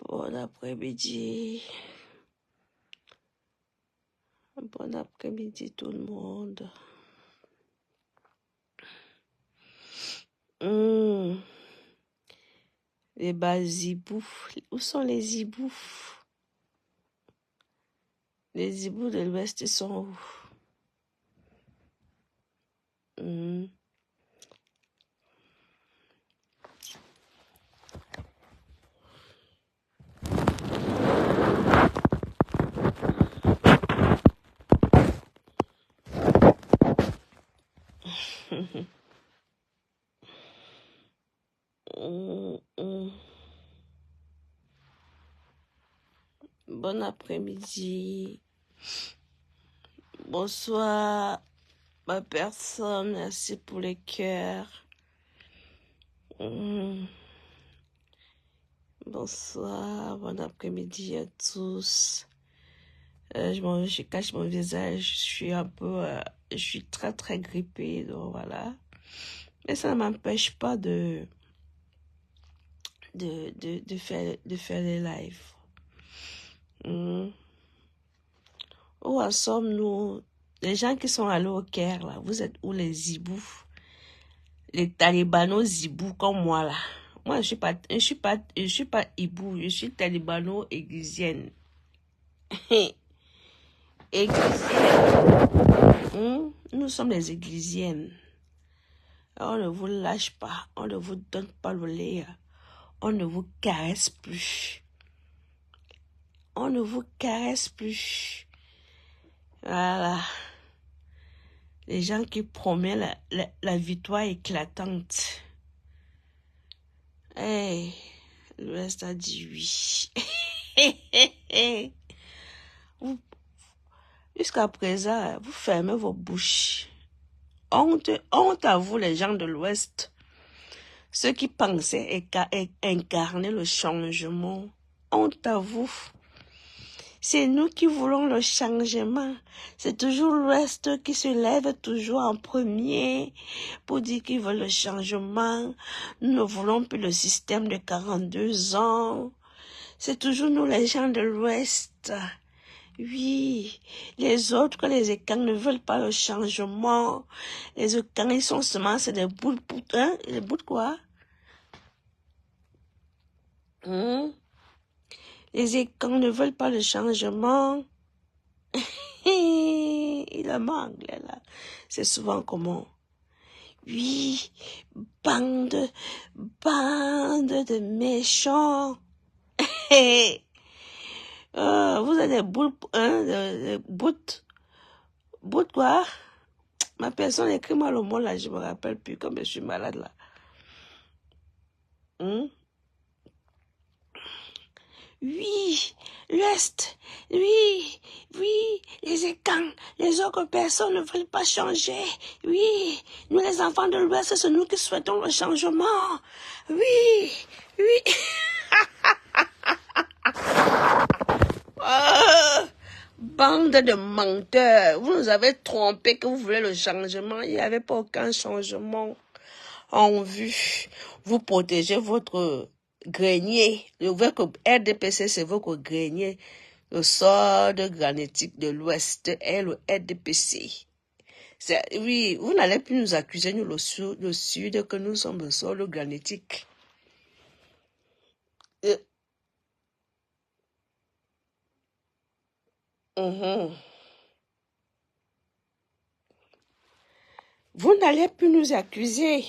Bon après-midi. Bon après-midi tout le monde. Les bas zibous. Où sont les zibous? Les zibous de l'Ouest, ils sont où? Bon après-midi. Bonsoir, ma personne. Merci pour les cœurs. Bonsoir, bon après-midi à tous. Je cache mon visage. Je suis un peu... je suis très très grippée, donc voilà. Mais ça ne m'empêche pas de faire les lives. Où en sommes-nous? Les gens qui sont allés au Caire, là, vous êtes où les zibous? Les talibanos zibous comme moi, là. Moi, je suis pas hibou, je suis talibano églisienne. Églisienne. Nous sommes les églisiennes. On ne vous lâche pas, on ne vous donne pas le lait, on ne vous caresse plus. On ne vous caresse plus. Voilà. Les gens qui promettent la victoire éclatante. Hey, l'Ouest a dit oui. Jusqu'à présent, vous fermez vos bouches. Honte à vous, les gens de l'Ouest. Ceux qui pensaient incarner le changement. Honte à vous. C'est nous qui voulons le changement. C'est toujours l'Ouest qui se lève toujours en premier pour dire qu'ils veulent le changement. Nous ne voulons plus le système de 42 ans. C'est toujours nous les gens de l'Ouest. Oui, les autres, les Écans ne veulent pas le changement. Les Écans, ils sont seulement, c'est des bouts de putain. Les bouts de quoi? Les Écans ne veulent pas le changement. Il manque là. C'est souvent comment? Oui, bande de méchants. Vous avez des bouts, des bouts de quoi? Ma personne écrit-moi le mot là, je me rappelle plus comme je suis malade là. Oui, l'Est, oui, les Écans, les autres personnes ne veulent pas changer. Oui, nous les enfants de l'Ouest, c'est nous qui souhaitons le changement. Oui. Bande de menteurs, vous nous avez trompé que vous voulez le changement. Il n'y avait pas aucun changement en vue. Vous protégez votre grenier. Votre RDPC, c'est votre grenier. Le sort granitique de l'Ouest est le RDPC. Oui, vous n'allez plus nous accuser, nous, le sud, que nous sommes le sol granitique. Vous n'allez plus nous accuser.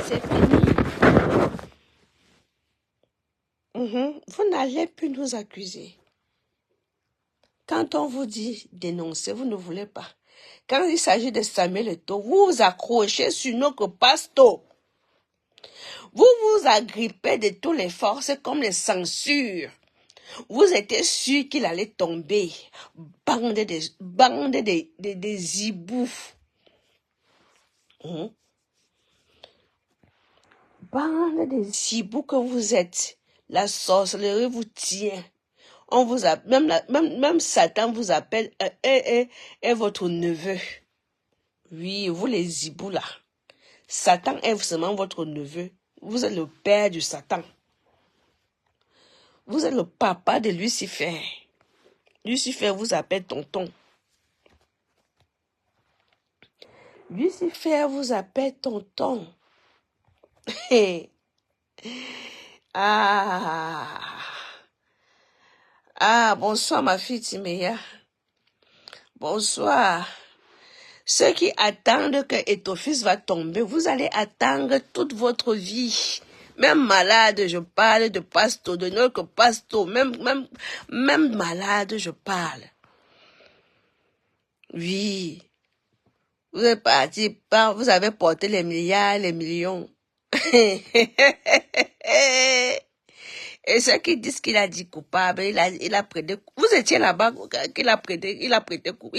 C'est fini. Vous n'allez plus nous accuser. Quand on vous dit dénoncer, vous ne voulez pas. Quand il s'agit de Samuel Eto'o, vous vous accrochez sur notre pasteur. Vous vous agrippez de toutes les forces comme les censures. Vous étiez sûr qu'il allait tomber. Bande de zibous. Bande de zibous que vous êtes. La sorcellerie vous tient. On vous a, même Satan vous appelle est votre neveu. Oui, vous les zibous là. Satan est seulement votre neveu. Vous êtes le père du Satan. Vous êtes le papa de Lucifer. Lucifer vous appelle tonton. Lucifer vous appelle tonton. Bonsoir ma fille Timéa. Bonsoir. Ceux qui attendent que Etophis va tomber, vous allez attendre toute votre vie. Même malade, je parle de pasto, de notre pasto, même malade, je parle. Oui. Vous êtes parti, vous avez porté les milliards, les millions. Et ceux qui disent qu'il a dit coupable, il a prêté. Vous étiez là-bas, il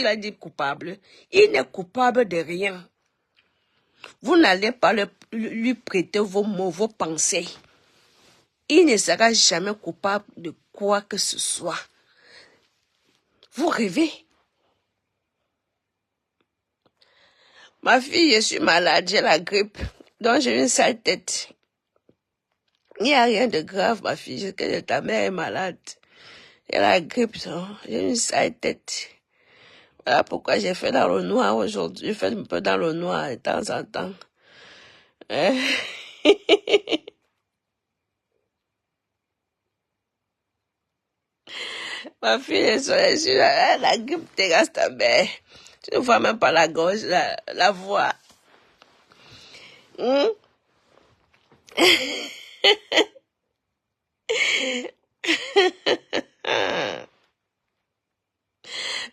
a dit coupable. Il n'est coupable de rien. Vous n'allez pas lui prêter vos mots, vos pensées. Il ne sera jamais coupable de quoi que ce soit. Vous rêvez. Ma fille, je suis malade, j'ai la grippe, donc j'ai une sale tête. Il n'y a rien de grave, ma fille, c'est que ta mère est malade. J'ai la grippe, j'ai une sale tête. Voilà pourquoi j'ai fait dans le noir aujourd'hui. Je fais un peu dans le noir de temps en temps. Ma fille, la grippe terrasse ta mère. Tu ne vois même pas la gorge, la voix.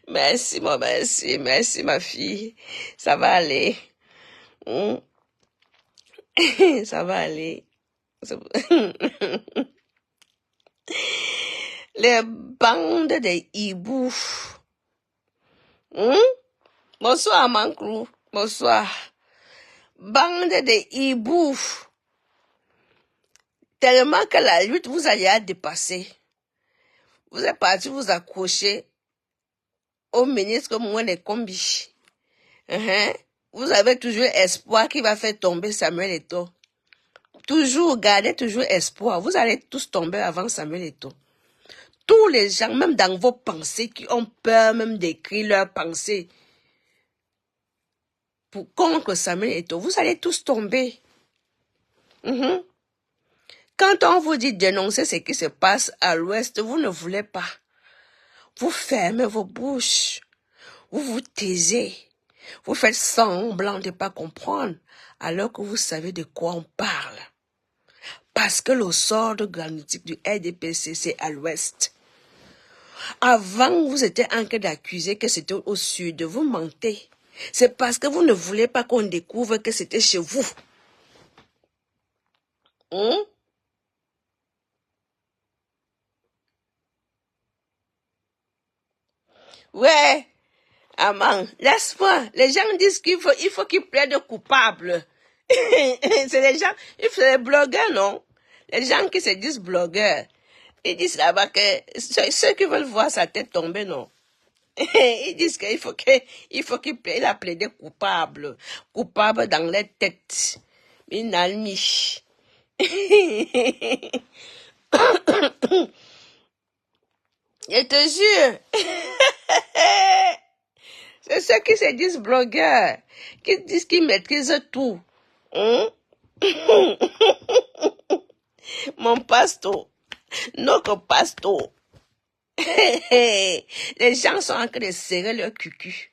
Merci, merci ma fille. Ça va aller. Ça va aller. Les bandes de hiboux. Bonsoir, Mankrou. Bonsoir. Bande de hiboux. Tellement que la lutte vous allez à dépasser. Vous êtes parti vous accrocher au ministre Mouane Kombi. Vous avez toujours espoir qu'il va faire tomber Samuel Eto'o. Toujours, gardez toujours espoir. Vous allez tous tomber avant Samuel Eto'o. Tous les gens, même dans vos pensées, qui ont peur même d'écrire leurs pensées pour contre Samuel Eto'o, vous allez tous tomber. Quand on vous dit dénoncer ce qui se passe à l'ouest, vous ne voulez pas. Vous fermez vos bouches. Vous vous taisez. Vous faites semblant de ne pas comprendre alors que vous savez de quoi on parle. Parce que le sort de granitique du RDPC, c'est à l'ouest. Avant, vous étiez en train d'accuser que c'était au sud. Vous mentez. C'est parce que vous ne voulez pas qu'on découvre que c'était chez vous. Ouais, Aman, laisse-moi. Les gens disent qu'il faut qu'ils plaident coupables. C'est les gens, c'est les blogueurs, non? Les gens qui se disent blogueurs. Ils disent là-bas que ceux qui veulent voir sa tête tomber, non? Ils disent qu'il faut qu'il plaide, il a plaidé coupable. Coupable dans les têtes. Minalmi. Je te jure. C'est ceux qui se disent blogueurs, qui disent qu'ils maîtrisent tout. Mon pasto, notre pasto. Les gens sont en train de serrer leur cucu.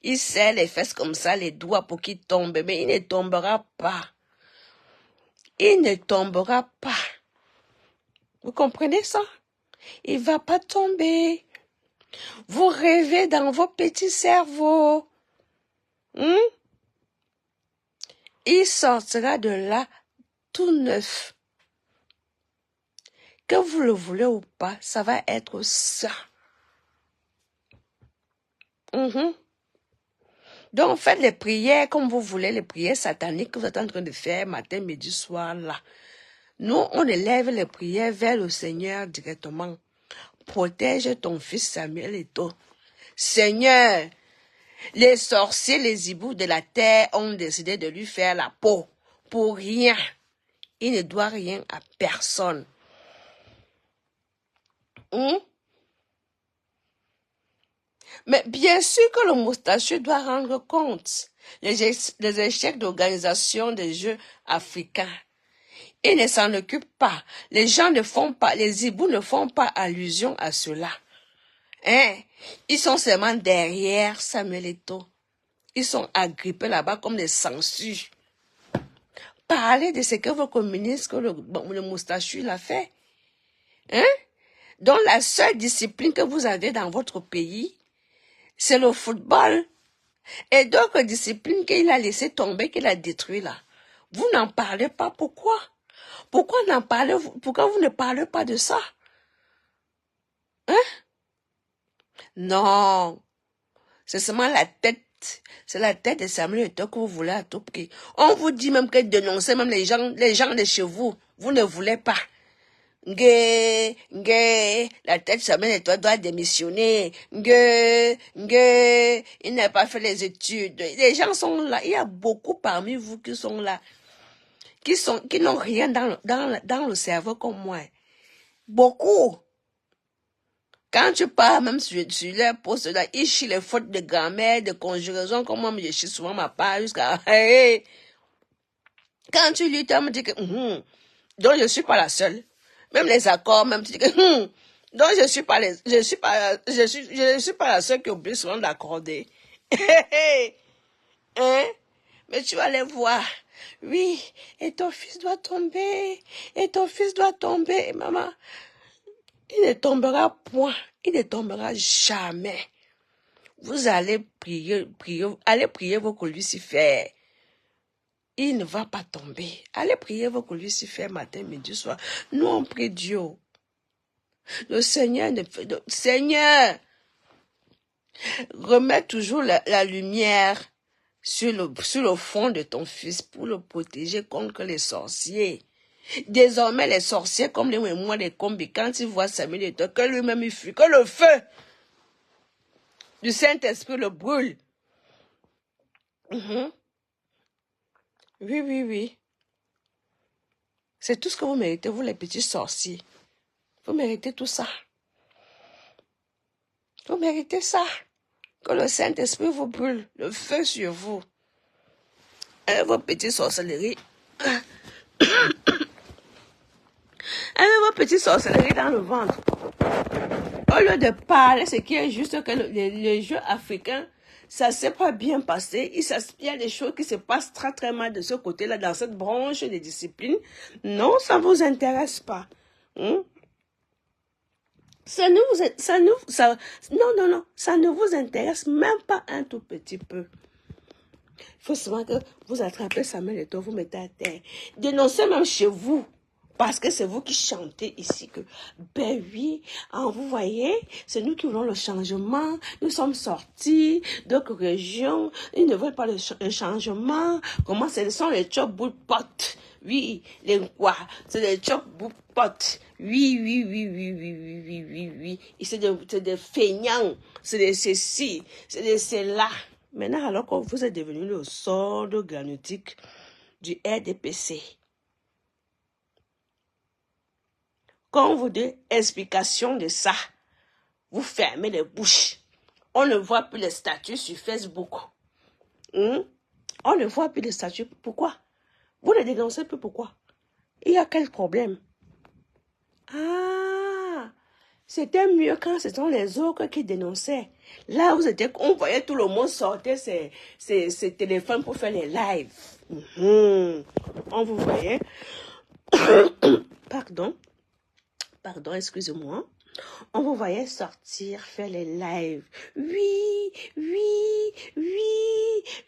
Il serre les fesses comme ça, les doigts pour qu'il tombe, mais il ne tombera pas. Il ne tombera pas. Vous comprenez ça? Il ne va pas tomber. Vous rêvez dans vos petits cerveaux. Il sortira de là tout neuf. Que vous le voulez ou pas, ça va être ça. Donc, faites les prières comme vous voulez, les prières sataniques que vous êtes en train de faire matin, midi, soir, là. Nous, on élève les prières vers le Seigneur directement. Protège ton fils Samuel Eto'o. Seigneur, les sorciers, les hiboux de la terre ont décidé de lui faire la peau. Pour rien. Il ne doit rien à personne. Mais bien sûr que le moustachu doit rendre compte des échecs d'organisation des Jeux africains. Il ne s'en occupe pas. Les gens ne font pas, les hiboux ne font pas allusion à cela. Ils sont seulement derrière Samuel Eto'o. Ils sont agrippés là-bas comme des sangsues. Parlez de ce que vos communistes, que le moustachu l'a fait. Donc la seule discipline que vous avez dans votre pays, c'est le football. Et d'autres disciplines qu'il a laissé tomber, qu'il a détruit là. Vous n'en parlez pas. Pourquoi? Pourquoi vous ne parlez pas de ça? Non. C'est seulement la tête. C'est la tête de Samuel Eto'o que vous voulez à tout prix. On vous dit même que dénoncer même les gens de chez vous. Vous ne voulez pas. La tête de Samuel Eto'o doit démissionner. Il n'a pas fait les études. Les gens sont là. Il y a beaucoup parmi vous qui sont là. Qui n'ont rien dans le cerveau comme moi. Beaucoup. Quand tu pars même sur leur poste là, ils chient les fautes de grammaire, de conjugaison, comme moi je chie souvent ma part jusqu'à... Quand tu lis, tu me dis que... Donc je suis pas la seule. Même les accords, même tu dis que... Donc je suis pas la seule qui oublie souvent d'accorder. Mais tu vas les voir. Oui, et ton fils doit tomber. Et ton fils doit tomber, maman. Il ne tombera point. Il ne tombera jamais. Vous allez prier, allez prier vos Lucifer. Il ne va pas tomber. Allez prier vos Lucifer matin, midi, soir. Nous, on prie Dieu. Le Seigneur Seigneur, remets toujours la lumière sur le front de ton fils pour le protéger contre les sorciers. Désormais, les sorciers, comme les mémoires des combis, quand ils voient Samuel Eto'o, que lui-même il fuit, que le feu du Saint-Esprit le brûle. Oui. C'est tout ce que vous méritez, vous les petits sorciers. Vous méritez tout ça. Vous méritez ça. Que le Saint-Esprit vous brûle, le feu sur vous. Et vos petites sorcelleries. Avec vos petites sorcelleries dans le ventre. Au lieu de parler, ce qui est juste que les Jeux africains, ça ne s'est pas bien passé. Il y a des choses qui se passent très très mal de ce côté-là, dans cette branche des disciplines. Non, ça ne vous intéresse pas. Non, ça ne vous intéresse même pas un tout petit peu. Il faut seulement que vous attrapez Samuel Eto'o, vous mettez à terre. Dénoncez même chez vous. Parce que c'est vous qui chantez ici que, ben oui, vous voyez, c'est nous qui voulons le changement. Nous sommes sortis d'autres régions. Ils ne veulent pas le changement. Comment ce sont les chop-bout-pot? Oui, les quoi? C'est des chop-bout-pot. Oui. Et c'est des feignants. C'est des ceci. C'est des cela. Maintenant, alors que vous êtes devenu le solde granitique du RDPC. Quand on vous dit explication de ça, vous fermez les bouches. On ne voit plus les statuts sur Facebook. On ne voit plus les statuts. Pourquoi? Vous ne dénoncez plus pourquoi? Il y a quel problème? C'était mieux quand ce sont les autres qui dénonçaient. Là où on voyait tout le monde sortir ses téléphones pour faire les lives. On vous voyait. Pardon, excusez-moi. On vous voyait sortir, faire les lives. Oui,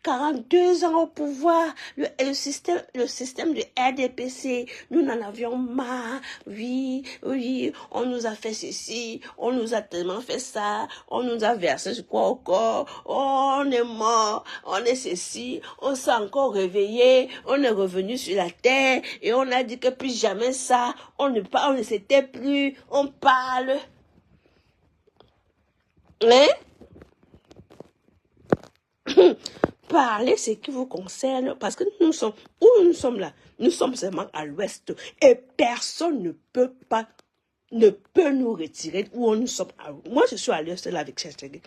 42 ans au pouvoir. Le système de RDPC, nous n'en avions marre. Oui, on nous a fait ceci, on nous a tellement fait ça, on nous a versé ce quoi au corps, oh, on est mort, on est ceci, on s'est encore réveillé, on est revenu sur la terre et on a dit que plus jamais ça, on ne s'était plus, on parle. Hein? Parlez ce qui vous concerne, parce que nous sommes là. Nous sommes seulement à l'ouest et personne ne peut nous retirer où nous sommes. Moi, je suis à l'ouest là avec Chestege.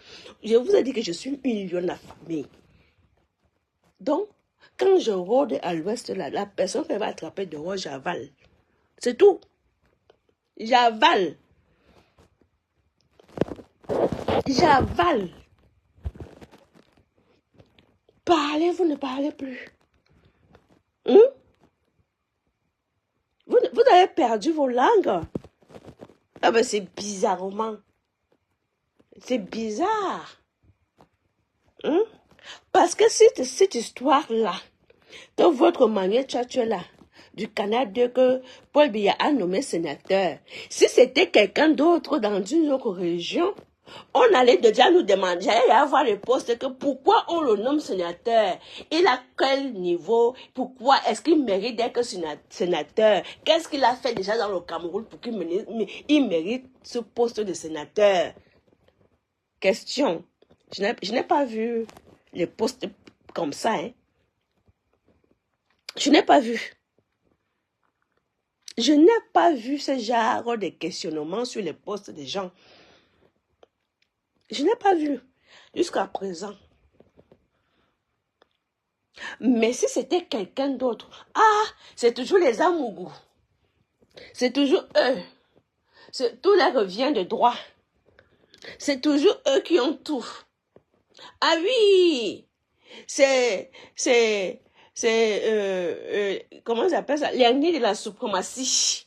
Je vous ai dit que je suis une lionne affamée. Donc, quand je rôde à l'ouest là, la personne qui va attraper dehors, j'avale. C'est tout. J'avale. Parlez, vous ne parlez plus. Vous avez perdu vos langues. Ah ben c'est bizarrement. C'est bizarre. Parce que cette histoire-là, de votre manière là, du Canada que Paul Biya a nommé sénateur, si c'était quelqu'un d'autre dans une autre région, on allait déjà nous demander, j'allais avoir le poste que pourquoi on le nomme sénateur, il a quel niveau, pourquoi est-ce qu'il mérite d'être sénateur, qu'est-ce qu'il a fait déjà dans le Cameroun pour qu'il mérite ce poste de sénateur. Question, je n'ai pas vu les postes comme ça, hein. Je n'ai pas vu. Je n'ai pas vu ce genre de questionnement sur les postes des gens. Je n'ai pas vu jusqu'à présent. Mais si c'était quelqu'un d'autre, c'est toujours les Amougou. C'est toujours eux. Tout leur revient de droit. C'est toujours eux qui ont tout. Ah oui, comment on appelle ça? L'ennemi de la suprématie.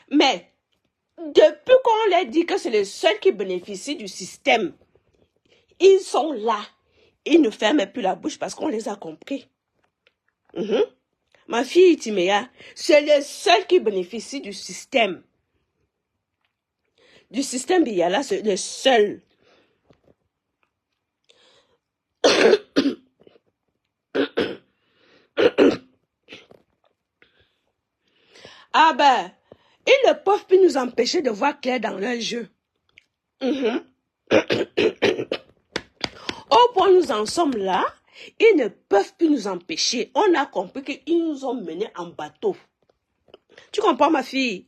Mais, depuis qu'on leur dit que c'est les seuls qui bénéficient du système, ils sont là. Ils ne ferment plus la bouche parce qu'on les a compris. Ma fille Timéa, c'est les seuls qui bénéficient du système. Du système Biala, c'est les seuls. Ah ben, ils ne peuvent plus nous empêcher de voir clair dans leur jeu. Au point où nous en sommes là, ils ne peuvent plus nous empêcher. On a compris qu'ils nous ont menés en bateau. Tu comprends, ma fille?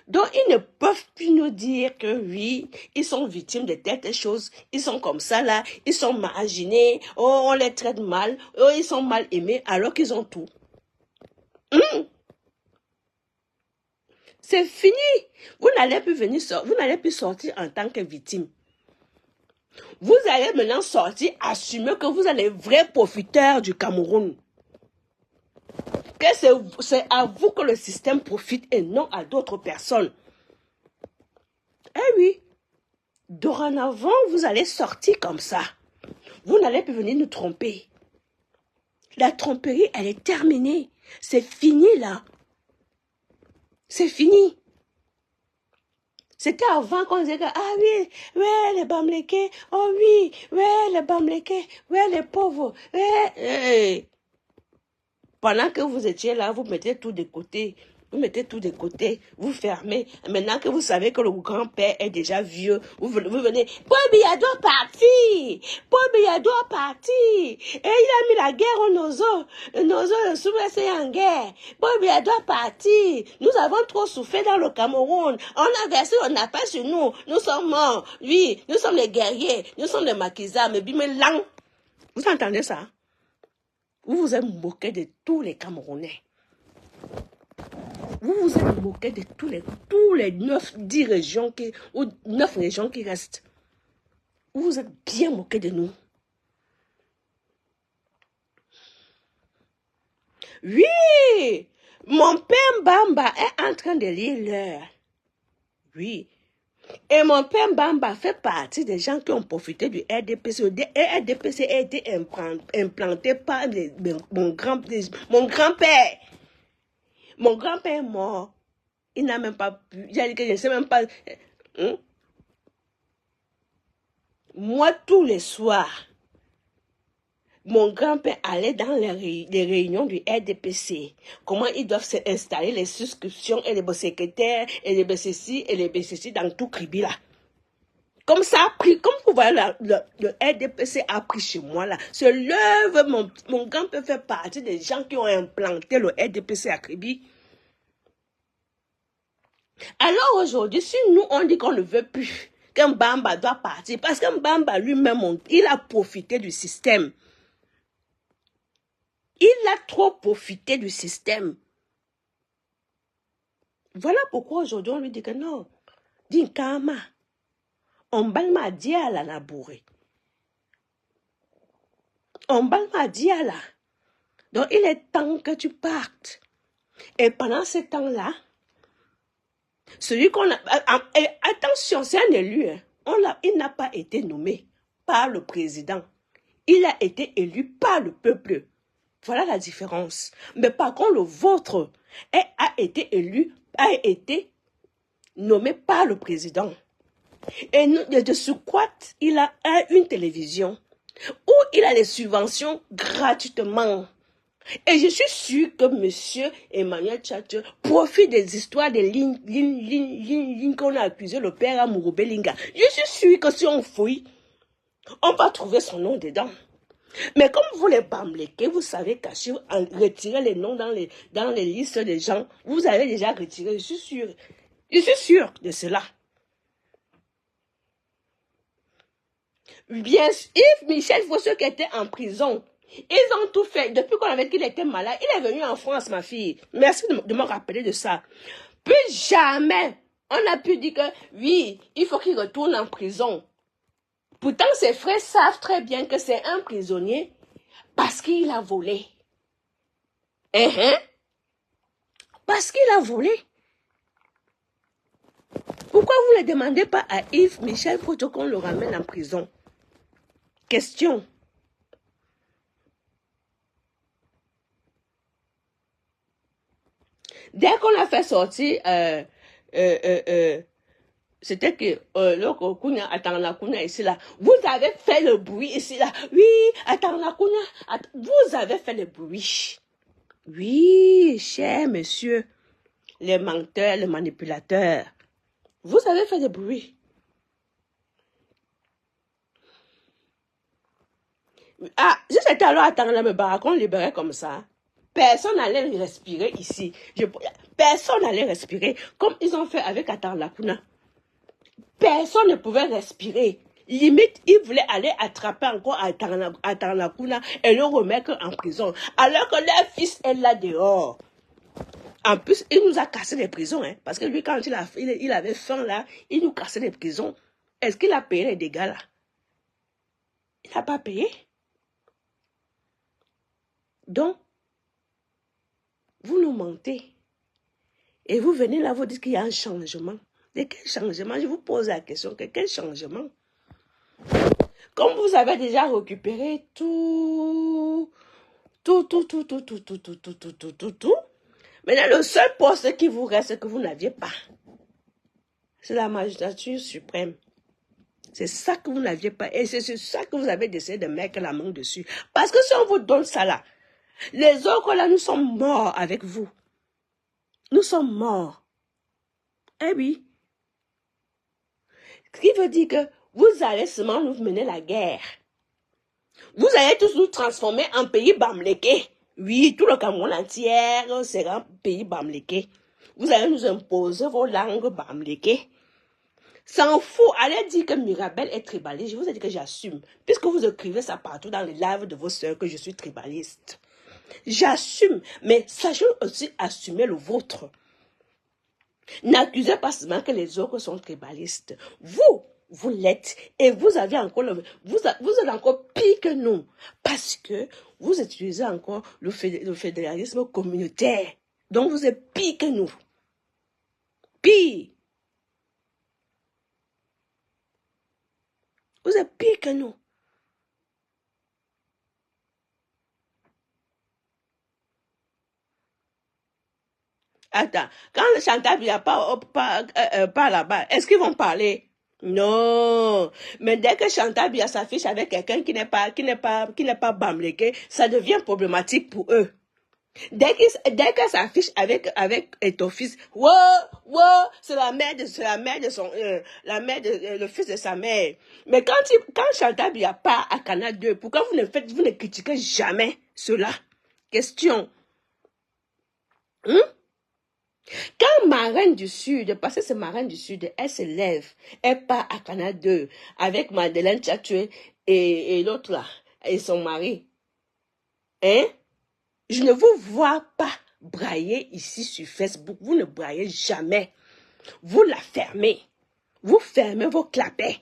Donc, ils ne peuvent plus nous dire que oui, ils sont victimes de telles choses, ils sont comme ça là, ils sont marginés, oh, on les traite mal, oh, ils sont mal aimés, alors qu'ils ont tout. C'est fini. Vous n'allez plus sortir en tant que victime. Vous allez maintenant sortir, assumer que vous êtes les vrais profiteurs du Cameroun. Que c'est à vous que le système profite et non à d'autres personnes. Eh oui, dorénavant, vous allez sortir comme ça. Vous n'allez plus venir nous tromper. La tromperie, elle est terminée. C'est fini là. C'est fini. C'était avant qu'on disait que, ah oui, ouais, les Bamlékés, oh oui, ouais, les Bamlékés, ouais, les pauvres, ouais. Pendant que vous étiez là, vous mettez tout de côté. Vous mettez tout de côté, vous fermez. Maintenant que vous savez que le grand-père est déjà vieux, vous venez, Paul Biya doit partir. Paul Biya doit partir. Et il a mis la guerre au Nozo. Le Nozo, le Soubès est en guerre. Paul Biya doit partir. Nous avons trop souffert dans le Cameroun. On a versé, on n'a pas sur nous. Nous sommes morts. Oui, nous sommes les guerriers. Nous sommes les maquisards. Mais bimé lang. Vous entendez ça? Vous vous êtes moqué de tous les Camerounais. Vous vous êtes moqué de tous les 10 régions ou 9 régions qui restent. Vous vous êtes bien moqué de nous. Oui, mon père Bamba est en train de lire l'heure. Oui. Et mon père Bamba fait partie des gens qui ont profité du RDPC. Le RDPC a été implanté par mon grand-père. Mon grand-père est mort. Il n'a même pas pu. J'ai dit que je ne sais même pas. Moi, tous les soirs, mon grand-père allait dans les réunions du RDPC. Comment ils doivent s'installer les souscriptions et les secrétaires et les BCC et les BCC dans tout Kribi là. Comme ça a pris, comme vous voyez, le RDPC a pris chez moi là. C'est l'œuvre, mon grand-père fait partie des gens qui ont implanté le RDPC à Kribi. Alors aujourd'hui, si nous on dit qu'on ne veut plus, qu'un Bamba doit partir, parce qu'un Bamba lui-même, il a profité du système. Il a trop profité du système. Voilà pourquoi aujourd'hui on lui dit que non. Dinkama. On balma diala la bourré. On balma diala. Donc il est temps que tu partes. Et pendant ce temps-là, celui qu'on a... Attention, c'est un élu. Hein. Il n'a pas été nommé par le président. Il a été élu par le peuple. Voilà la différence. Mais par contre, le vôtre a été élu, a été nommé par le président. Et de surcroît, il a une télévision où il a les subventions gratuitement. Et je suis sûre que M. Emmanuel Tchatche profite des histoires des lignes qu'on a accusé le père Amourou Belinga. Je suis sûre que si on fouille, on va trouver son nom dedans. Mais comme vous les bamléquez, vous savez cacher, retirer les noms dans les listes des gens, vous avez déjà retiré, je suis sûre de cela. Bien sûr, Yves Michel Fosseux qui était en prison, ils ont tout fait. Depuis qu'on avait dit qu'il était malade, il est venu en France, ma fille. Merci de me rappeler de ça. Plus jamais, on a pu dire que, oui, il faut qu'il retourne en prison. Pourtant, ses frères savent très bien que c'est un prisonnier parce qu'il a volé. Parce qu'il a volé. Pourquoi vous ne demandez pas à Yves Michel Fosseux qu'on le ramène en prison? Question. Dès qu'on a fait sortir, c'était que le Kounia, attends la Kounia ici là, vous avez fait le bruit ici là. Oui, attends la Kounia, vous avez fait le bruit. Oui, cher monsieur, les menteurs, les manipulateurs, vous avez fait le bruit. Ah, si c'était alors attendre le barracon libéré comme ça, personne n'allait respirer ici. Personne n'allait respirer comme ils ont fait avec Atarlakuna. Personne ne pouvait respirer. Limite, ils voulaient aller attraper encore Atarlakuna et le remettre en prison. Alors que leur fils est là dehors. En plus, il nous a cassé les prisons. Hein, parce que lui, quand il avait faim là, il nous cassait les prisons. Est-ce qu'il a payé les dégâts là? Il n'a pas payé. Donc, vous nous mentez. Et vous venez là, vous dites qu'il y a un changement. De quel changement? Je vous pose la question, quel changement? Comme vous avez déjà récupéré tout. Maintenant, le seul poste qui vous reste que vous n'aviez pas, c'est la magistrature suprême. C'est ça que vous n'aviez pas. Et c'est sur ça que vous avez décidé de mettre la main dessus. Parce que si on vous donne ça là, les autres là, nous sommes morts avec vous. Nous sommes morts. Eh oui. Ce qui veut dire que vous allez seulement nous mener la guerre. Vous allez tous nous transformer en pays bamléké. Oui, tout le Cameroun entier sera un pays bamléké. Vous allez nous imposer vos langues bamléké. S'en fout. Allez dire que Mirabel est tribaliste. Je vous ai dit que j'assume. Puisque vous écrivez ça partout dans les lives de vos soeurs que je suis tribaliste. J'assume, mais sachez aussi assumer le vôtre. N'accusez pas seulement que les autres sont tribalistes. Vous l'êtes. Et vous avez encore vous êtes encore pire que nous. Parce que vous utilisez encore le fédéralisme communautaire. Donc vous êtes pire que nous. Pire. Vous êtes pire que nous. Attends, quand le Chantal Biya pas là-bas, est-ce qu'ils vont parler? Non. Mais dès que Chantal Biya s'affiche avec quelqu'un qui n'est pas bamlégué, ça devient problématique pour eux. Dès qu'elle s'affiche avec ton fils, c'est la mère de son, le fils de sa mère. Mais quand Chantal Biya part à Canal 2, pourquoi vous ne critiquez jamais cela? Question. Quand Marraine du Sud, parce que c'est Marraine du Sud, elle se lève, elle part à Canal 2 avec Madeleine Tchatoué et l'autre là, et son mari. Hein? Je ne vous vois pas brailler ici sur Facebook. Vous ne braillez jamais. Vous la fermez. Vous fermez vos clapets.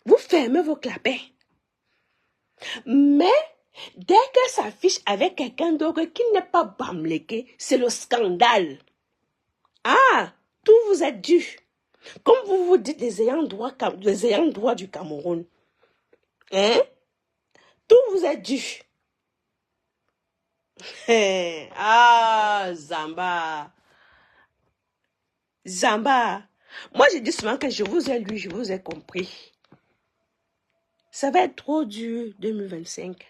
Vous fermez vos clapets. Mais dès qu'elle s'affiche avec quelqu'un d'autre qui n'est pas bamlégué, c'est le scandale. Ah, tout vous est dû. Comme vous vous dites les ayants droit du Cameroun. Hein? Tout vous est dû. Ah, Zamba. Moi, je dis souvent que je vous ai lu, je vous ai compris. Ça va être trop dur, 2025.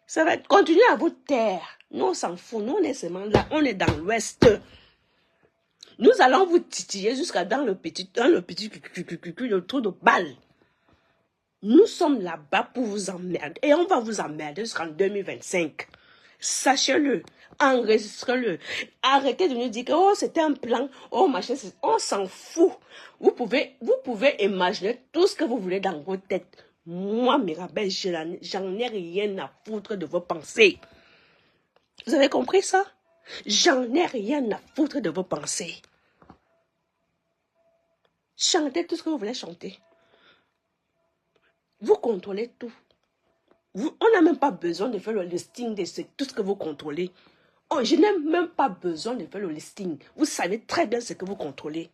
Ça va être... Continuez à vous taire. Nous, on s'en fout. Nous, on est seulement là. On est dans l'Ouest. Nous allons vous titiller jusqu'à dans le petit le trou de balle. Nous sommes là-bas pour vous emmerder. Et on va vous emmerder jusqu'en 2025. Sachez-le. Enregistrez-le. Arrêtez de nous dire que oh, c'était un plan. Oh, machin. On s'en fout. Vous pouvez imaginer tout ce que vous voulez dans vos têtes. Moi, Mirabel, j'en ai rien à foutre de vos pensées. Vous avez compris ça? J'en ai rien à foutre de vos pensées. Chantez tout ce que vous voulez chanter. Vous contrôlez tout. On n'a même pas besoin de faire le listing de tout ce que vous contrôlez. Oh, je n'ai même pas besoin de faire le listing. Vous savez très bien ce que vous contrôlez.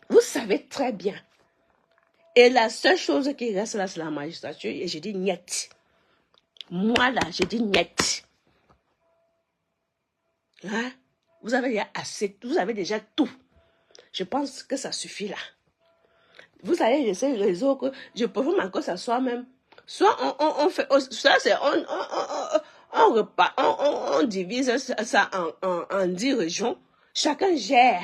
Vous savez très bien. Et la seule chose qui reste là, c'est la magistrature. Et je dis niet. Moi là, je dis niet. Hein? Vous avez déjà assez. Vous avez déjà tout. Je pense que ça suffit là. Vous allez laisser les réseaux que je préfère encore ça soit même. Soit on fait. Ça c'est on divise ça en 10 régions. Chacun gère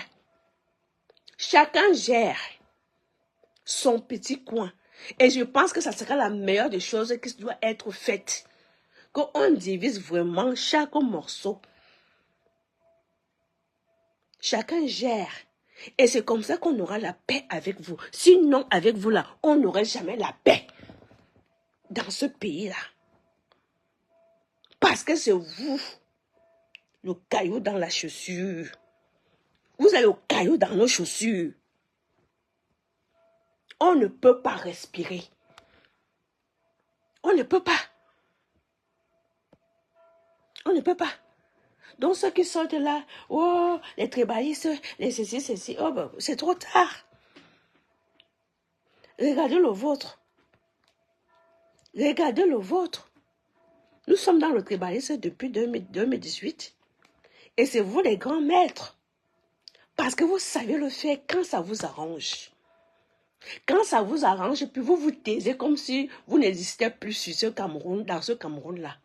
son petit coin. Et je pense que ça sera la meilleure des choses qui doit être faite. Qu'on divise vraiment chaque morceau. Chacun gère. Et c'est comme ça qu'on aura la paix avec vous. Sinon, avec vous là, on n'aurait jamais la paix dans ce pays-là. Parce que c'est vous, le caillou dans la chaussure. Vous avez le caillou dans nos chaussures. On ne peut pas respirer. On ne peut pas. On ne peut pas. Donc ceux qui sortent là, oh, les tribalistes, les ceci, oh, ben, c'est trop tard. Regardez le vôtre. Regardez le vôtre. Nous sommes dans le tribalisme depuis 2018. Et c'est vous les grands maîtres. Parce que vous savez le faire quand ça vous arrange. Quand ça vous arrange, puis vous vous taisez comme si vous n'existez plus sur ce Cameroun, dans ce Cameroun-là.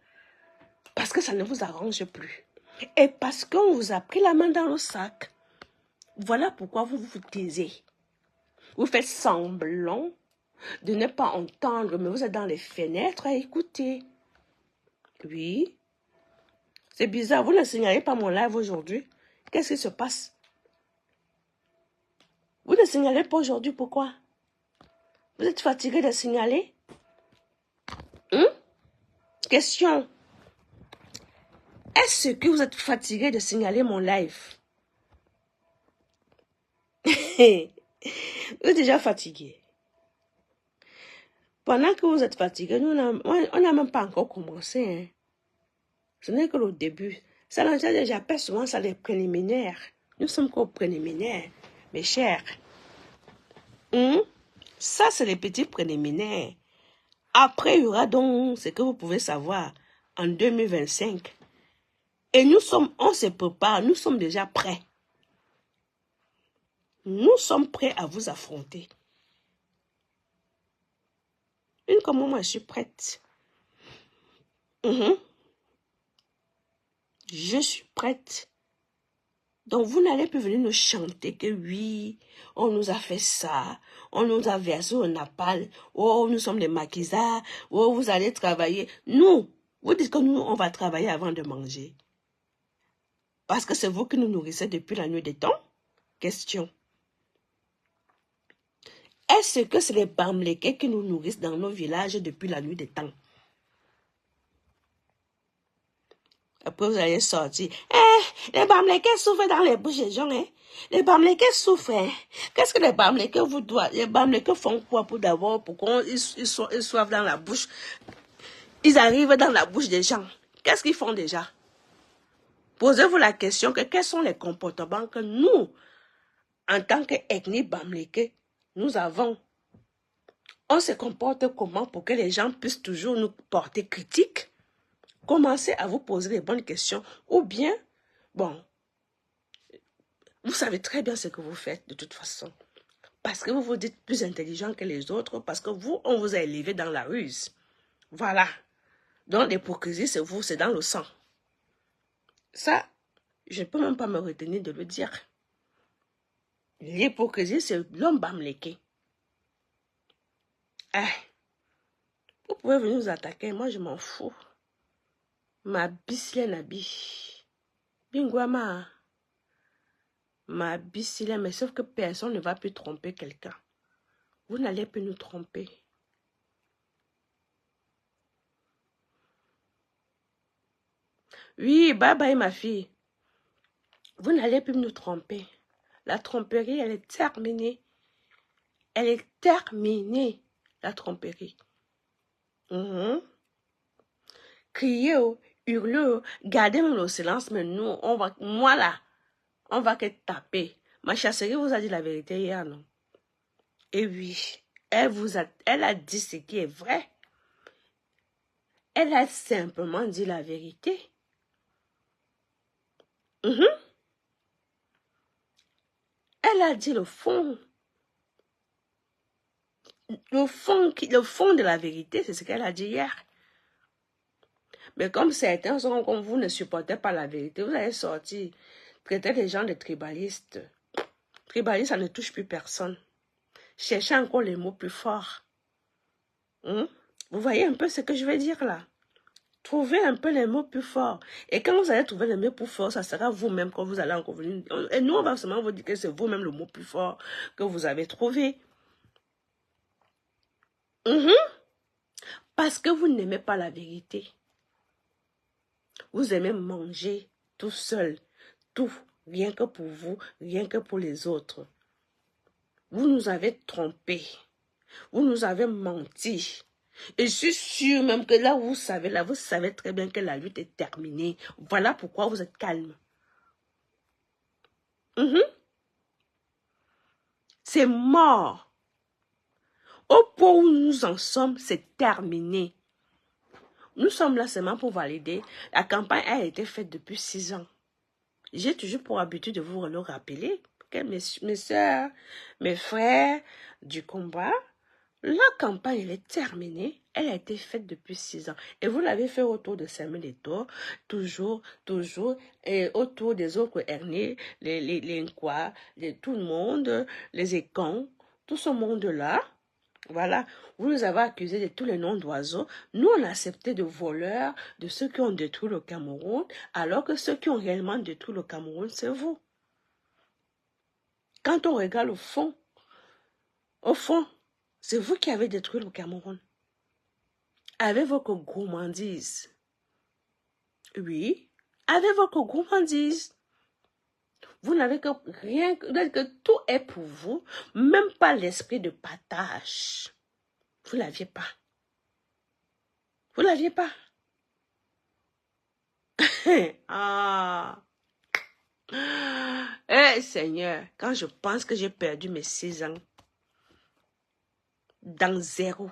Parce que ça ne vous arrange plus. Et parce qu'on vous a pris la main dans le sac. Voilà pourquoi vous vous taisez. Vous faites semblant de ne pas entendre, mais vous êtes dans les fenêtres à écouter. Oui. C'est bizarre, vous ne signalez pas mon live aujourd'hui. Qu'est-ce qui se passe? Vous ne signalez pas aujourd'hui, pourquoi? Vous êtes fatigué de signaler? Question. Est-ce que vous êtes fatigué de signaler mon live? Vous êtes déjà fatigué. Pendant que vous êtes fatigué, nous, on n'a même pas encore commencé. Hein. Ce n'est que le début. Ça, j'appelle souvent ça les préliminaires. Nous sommes qu'aux préliminaires, mes chers. Ça, c'est les petits préliminaires. Après, il y aura donc ce que vous pouvez savoir en 2025. Et nous sommes, on se prépare, nous sommes déjà prêts. Nous sommes prêts à vous affronter. Une comme moi, je suis prête. Je suis prête. Donc, vous n'allez plus venir nous chanter que oui, on nous a fait ça, on nous a versé au napalm, oh, nous sommes des maquisards, oh, vous allez travailler. Nous, vous dites que nous, on va travailler avant de manger. Parce que c'est vous qui nous nourrissez depuis la nuit des temps? Question. Est-ce que c'est les Bamlékés qui nous nourrissent dans nos villages depuis la nuit des temps? Après, vous allez sortir. Les Bamlékés souffrent dans les bouches des gens. Hein? Les Bamlékés souffrent. Hein? Qu'est-ce que les Bamlékés vous doivent? Les Bamlékés font quoi pour d'abord, pour qu'ils soient dans la bouche? Ils arrivent dans la bouche des gens. Qu'est-ce qu'ils font déjà? Posez-vous la question que quels sont les comportements que nous, en tant qu'ethnie Bamléké, nous avons. On se comporte comment pour que les gens puissent toujours nous porter critique? Commencez à vous poser les bonnes questions. Ou bien, bon, vous savez très bien ce que vous faites de toute façon. Parce que vous vous dites plus intelligent que les autres. Parce que vous, on vous a élevé dans la ruse. Voilà. Donc l'hypocrisie, c'est vous, c'est dans le sang. Ça, je ne peux même pas me retenir de le dire. L'hypocrisie, c'est l'homme bamléké. Vous pouvez venir nous attaquer, moi je m'en fous. Ma bisile nabi. Bingwama. Ma bisile, mais sauf que personne ne va plus tromper quelqu'un. Vous n'allez plus nous tromper. Oui, bye bye ma fille. Vous n'allez plus nous tromper. La tromperie, elle est terminée. Elle est terminée, la tromperie. Criez, hurlez, gardez même le silence, mais nous, on va, moi là, on va que taper. Ma chasserie vous a dit la vérité hier, non? Et oui, elle a dit ce qui est vrai. Elle a simplement dit la vérité. Elle a dit le fond. Le fond de la vérité, c'est ce qu'elle a dit hier. Mais comme certains sont comme vous ne supportez pas la vérité, vous allez sortir, traiter les gens de tribalistes. Tribaliste, ça ne touche plus personne. Cherchez encore les mots plus forts. Vous voyez un peu ce que je veux dire là? Trouvez un peu les mots plus forts. Et quand vous allez trouver les mots plus forts, ça sera vous-même quand vous allez encore venir. Et nous, on va seulement vous dire que c'est vous-même le mot plus fort que vous avez trouvé. Parce que vous n'aimez pas la vérité. Vous aimez manger tout seul. Tout. Rien que pour vous, rien que pour les autres. Vous nous avez trompés. Vous nous avez menti. Et je suis sûre même que là, vous savez très bien que la lutte est terminée. Voilà pourquoi vous êtes calme. C'est mort. Au point où nous en sommes, c'est terminé. Nous sommes là seulement pour valider. La campagne a été faite depuis 6 ans. J'ai toujours pour habitude de vous le rappeler que mes soeurs, mes frères du combat, la campagne, elle est terminée. Elle a été faite depuis 6 ans. Et vous l'avez fait autour de Samuel-Eto'o, toujours, et autour des autres herniers, les Nkwa, tout le monde, les Ekong, tout ce monde-là. Voilà, vous nous avez accusés de tous les noms d'oiseaux. Nous, on a accepté de voleurs, de ceux qui ont détruit le Cameroun, alors que ceux qui ont réellement détruit le Cameroun, c'est vous. Quand on regarde au fond, c'est vous qui avez détruit le Cameroun. avec votre gourmandise. Oui, avec votre gourmandise. Vous n'avez que rien, que tout est pour vous, même pas l'esprit de partage. Vous ne l'aviez pas. Vous ne l'aviez pas. Ah. Eh Seigneur, quand je pense que j'ai perdu mes 6 ans, dans zéro.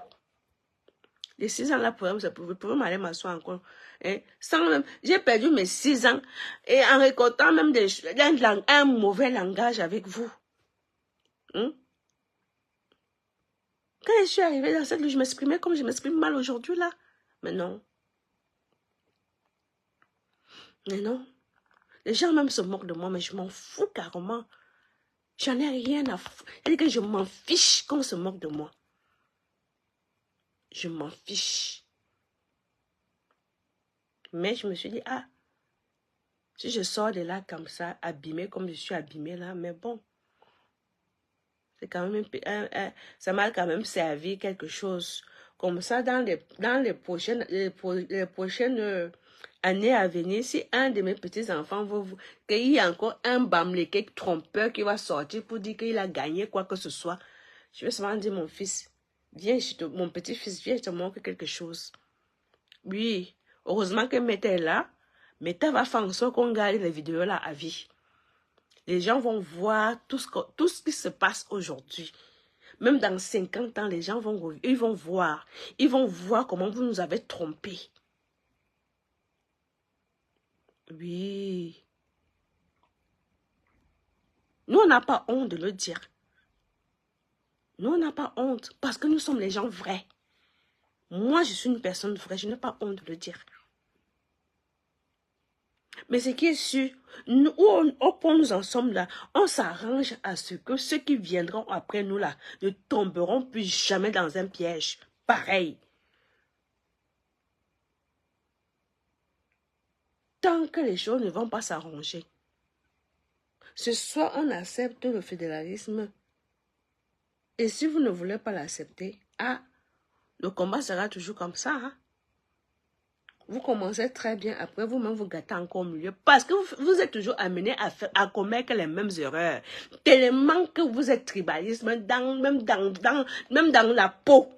Les 6 ans là, vous pouvez m'aller m'asseoir encore. Hein, sans même, j'ai perdu mes 6 ans et en récoltant même un mauvais langage avec vous. Hein? Quand je suis arrivée dans cette lutte, je m'exprimais comme je m'exprime mal aujourd'hui là. Mais non. Mais non. Les gens même se moquent de moi, mais je m'en fous carrément. J'en ai rien à foutre. C'est-à-dire que je m'en fiche qu'on se moque de moi. Je m'en fiche. Mais je me suis dit, ah, si je sors de là comme ça, abîmée comme je suis abîmée là, mais bon. C'est quand même ça m'a quand même servi quelque chose. Comme ça, dans les prochaines années à venir, si un de mes petits-enfants veut qu'il y ait encore un bamléké trompeur qui va sortir pour dire qu'il a gagné quoi que ce soit, je vais seulement dire, mon fils, viens, mon petit-fils, viens, je te montre quelque chose. Oui, heureusement que Meta est là. Meta va faire en sorte qu'on garde les vidéos là à vie. Les gens vont voir tout ce qui se passe aujourd'hui. Même dans 50 ans, les gens vont voir. Ils vont voir comment vous nous avez trompés. Oui. Nous, on n'a pas honte de le dire. Nous, on n'a pas honte parce que nous sommes les gens vrais. Moi, je suis une personne vraie. Je n'ai pas honte de le dire. Mais ce qui est sûr, au point où nous en sommes là, on s'arrange à ce que ceux qui viendront après nous là ne tomberont plus jamais dans un piège pareil. Tant que les choses ne vont pas s'arranger. Ce soir, on accepte le fédéralisme. Et si vous ne voulez pas l'accepter, ah, le combat sera toujours comme ça. Hein? Vous commencez très bien, après vous-même vous gâtez encore au milieu. Parce que vous êtes toujours amené à commettre les mêmes erreurs. Tellement que vous êtes tribaliste, même dans la peau.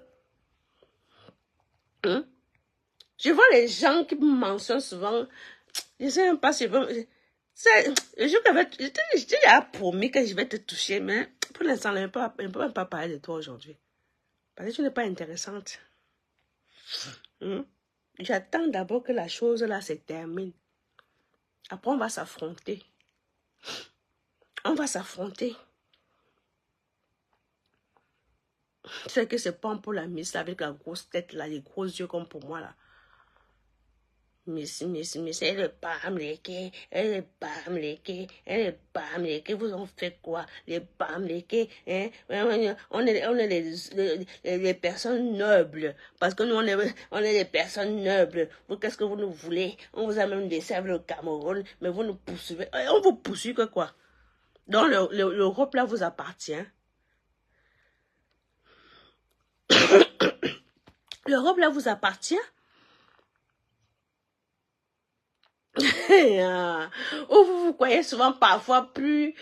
Hein? Je vois les gens qui me mentionnent souvent. Je ne sais même pas si je veux... Je t'ai promis que je vais te toucher, mais pour l'instant, je ne peux même pas parler de toi aujourd'hui. Parce que tu n'es pas intéressante. J'attends d'abord que la chose là se termine. Après, on va s'affronter. On va s'affronter. C'est que c'est pas pour la miss avec la grosse tête là, les gros yeux comme pour moi là. Miss, elle est pas américaine, vous en faites quoi? Les pas américains, hein? On est les personnes nobles, parce que nous on est les personnes nobles. Qu'est-ce que vous nous voulez? On vous a même desservi le Cameroun, mais vous nous poursuivez. On vous poursuit que quoi? Donc l'Europe là vous appartient. L'Europe là vous appartient. Ou vous croyez souvent parfois plus